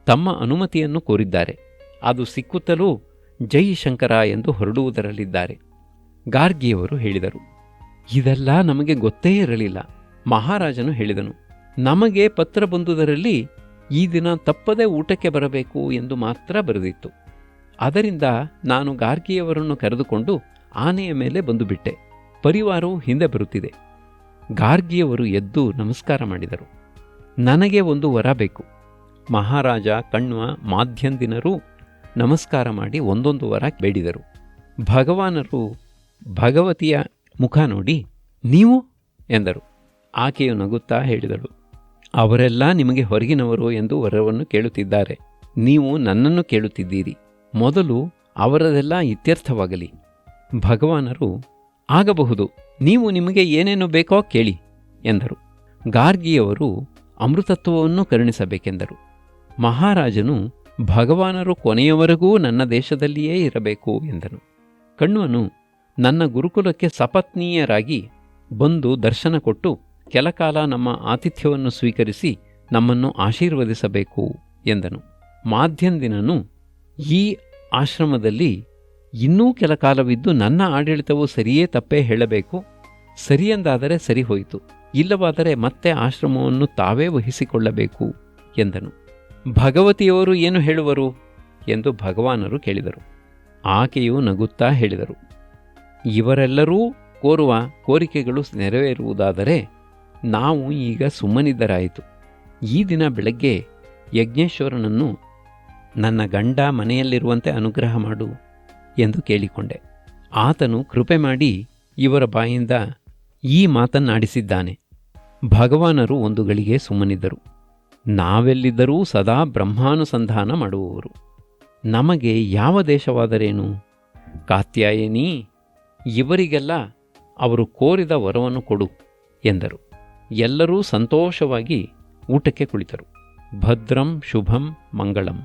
ತಮ್ಮ ಅನುಮತಿಯನ್ನು ಕೋರಿದ್ದಾರೆ. ಅದು ಸಿಕ್ಕುತ್ತಲೂ ಜೈ ಶಂಕರ ಎಂದು ಹೊರಡುವುದರಲ್ಲಿದ್ದಾರೆ. ಗಾರ್ಗಿಯವರು ಹೇಳಿದರು, ಇದೆಲ್ಲ ನಮಗೆ ಗೊತ್ತೇ ಇರಲಿಲ್ಲ. ಮಹಾರಾಜನು ಹೇಳಿದನು, ನಮಗೆ ಪತ್ರ ಬಂದುದರಲ್ಲಿ ಈ ದಿನ ತಪ್ಪದೆ ಊಟಕ್ಕೆ ಬರಬೇಕು ಎಂದು ಮಾತ್ರ ಬರೆದಿತ್ತು. ಅದರಿಂದ ನಾನು ಗಾರ್ಗಿಯವರನ್ನು ಕರೆದುಕೊಂಡು ಆನೆಯ ಮೇಲೆ ಬಂದುಬಿಟ್ಟೆ. ಪರಿವಾರವು ಹಿಂದೆ ಬರುತ್ತಿದೆ. ಗಾರ್ಗಿಯವರು ಎದ್ದು ನಮಸ್ಕಾರ ಮಾಡಿದರು. ನನಗೆ ಒಂದು ವರ ಬೇಕು. ಮಹಾರಾಜ, ಕಣ್ವ, ಮಾಧ್ಯಂದಿನರು ನಮಸ್ಕಾರ ಮಾಡಿ ಒಂದೊಂದು ವರ ಬೇಡಿದರು. ಭಗವಾನರು ಭಗವತಿಯ ಮುಖ ನೋಡಿ, ನೀವು ಎಂದರು. ಆಕೆಯು ನಗುತ್ತಾ ಹೇಳಿದಳು, ಅವರೆಲ್ಲ ನಿಮಗೆ ಹೊರಗಿನವರು ಎಂದು ವರವನ್ನು ಕೇಳುತ್ತಿದ್ದಾರೆ. ನೀವು ನನ್ನನ್ನು ಕೇಳುತ್ತಿದ್ದೀರಿ. ಮೊದಲು ಅವರದೆಲ್ಲ ಇತ್ಯರ್ಥವಾಗಲಿ. ಭಗವಾನರು, ಆಗಬಹುದು, ನೀವು ನಿಮಗೆ ಏನೇನು ಬೇಕೋ ಕೇಳಿ ಎಂದರು. ಗಾರ್ಗಿಯವರು ಅಮೃತತ್ವವನ್ನು ಕರುಣಿಸಬೇಕೆಂದರು. ಮಹಾರಾಜನು, ಭಗವಾನರು ಕೊನೆಯವರೆಗೂ ನನ್ನ ದೇಶದಲ್ಲಿಯೇ ಇರಬೇಕು ಎಂದನು. ಕಣ್ವನು, ನನ್ನ ಗುರುಕುಲಕ್ಕೆ ಸಪತ್ನೀಯರಾಗಿ ಬಂದು ದರ್ಶನ ಕೊಟ್ಟು ಕೆಲಕಾಲ ನಮ್ಮ ಆತಿಥ್ಯವನ್ನು ಸ್ವೀಕರಿಸಿ ನಮ್ಮನ್ನು ಆಶೀರ್ವದಿಸಬೇಕು ಎಂದನು. ಮಾಧ್ಯಂದಿನನು, ಈ ಆಶ್ರಮದಲ್ಲಿ ಇನ್ನೂ ಕೆಲ ಕಾಲವಿದ್ದು ನನ್ನ ಆಡಳಿತವು ಸರಿಯೇ ತಪ್ಪೇ ಹೇಳಬೇಕು. ಸರಿಯೆಂದಾದರೆ ಸರಿ ಹೋಯಿತು, ಇಲ್ಲವಾದರೆ ಮತ್ತೆ ಆಶ್ರಮವನ್ನು ತಾವೇ ವಹಿಸಿಕೊಳ್ಳಬೇಕು ಎಂದನು. ಭಗವತಿಯವರು ಏನು ಹೇಳುವರು ಎಂದು ಭಗವಾನರು ಕೇಳಿದರು. ಆಕೆಯು ನಗುತ್ತಾ ಹೇಳಿದರು, ಇವರೆಲ್ಲರೂ ಕೋರುವ ಕೋರಿಕೆಗಳು ನೆರವೇರುವುದಾದರೆ ನಾವು ಈಗ ಸುಮ್ಮನಿದ್ದರಾಯಿತು. ಈ ದಿನ ಬೆಳಗ್ಗೆ ಯಜ್ಞೇಶ್ವರನನ್ನು ನನ್ನ ಗಂಡ ಮನೆಯಲ್ಲಿರುವಂತೆ ಅನುಗ್ರಹ ಮಾಡು ಎಂದು ಕೇಳಿಕೊಂಡೆ. ಆತನು ಕೃಪೆ ಮಾಡಿ ಇವರ ಬಾಯಿಂದ ಈ ಮಾತನ್ನಾಡಿಸಿದ್ದಾನೆ. ಭಗವಾನರು ಒಂದು ಗಳಿಗೆ ಸುಮ್ಮನಿದ್ದರು. ನಾವೆಲ್ಲಿದ್ದರೂ ಸದಾ ಬ್ರಹ್ಮಾನುಸಂಧಾನ ಮಾಡುವವರು. ನಮಗೆ ಯಾವ ದೇಶವಾದರೇನು? ಕಾತ್ಯಾಯಿನಿ, ಇವರಿಗೆಲ್ಲ ಅವರು ಕೋರಿದ ವರವನ್ನು ಕೊಡು ಎಂದರು. ಎಲ್ಲರೂ ಸಂತೋಷವಾಗಿ ಊಟಕ್ಕೆ ಕುಳಿತರು. ಭದ್ರಂ ಶುಭಂ ಮಂಗಳಂ.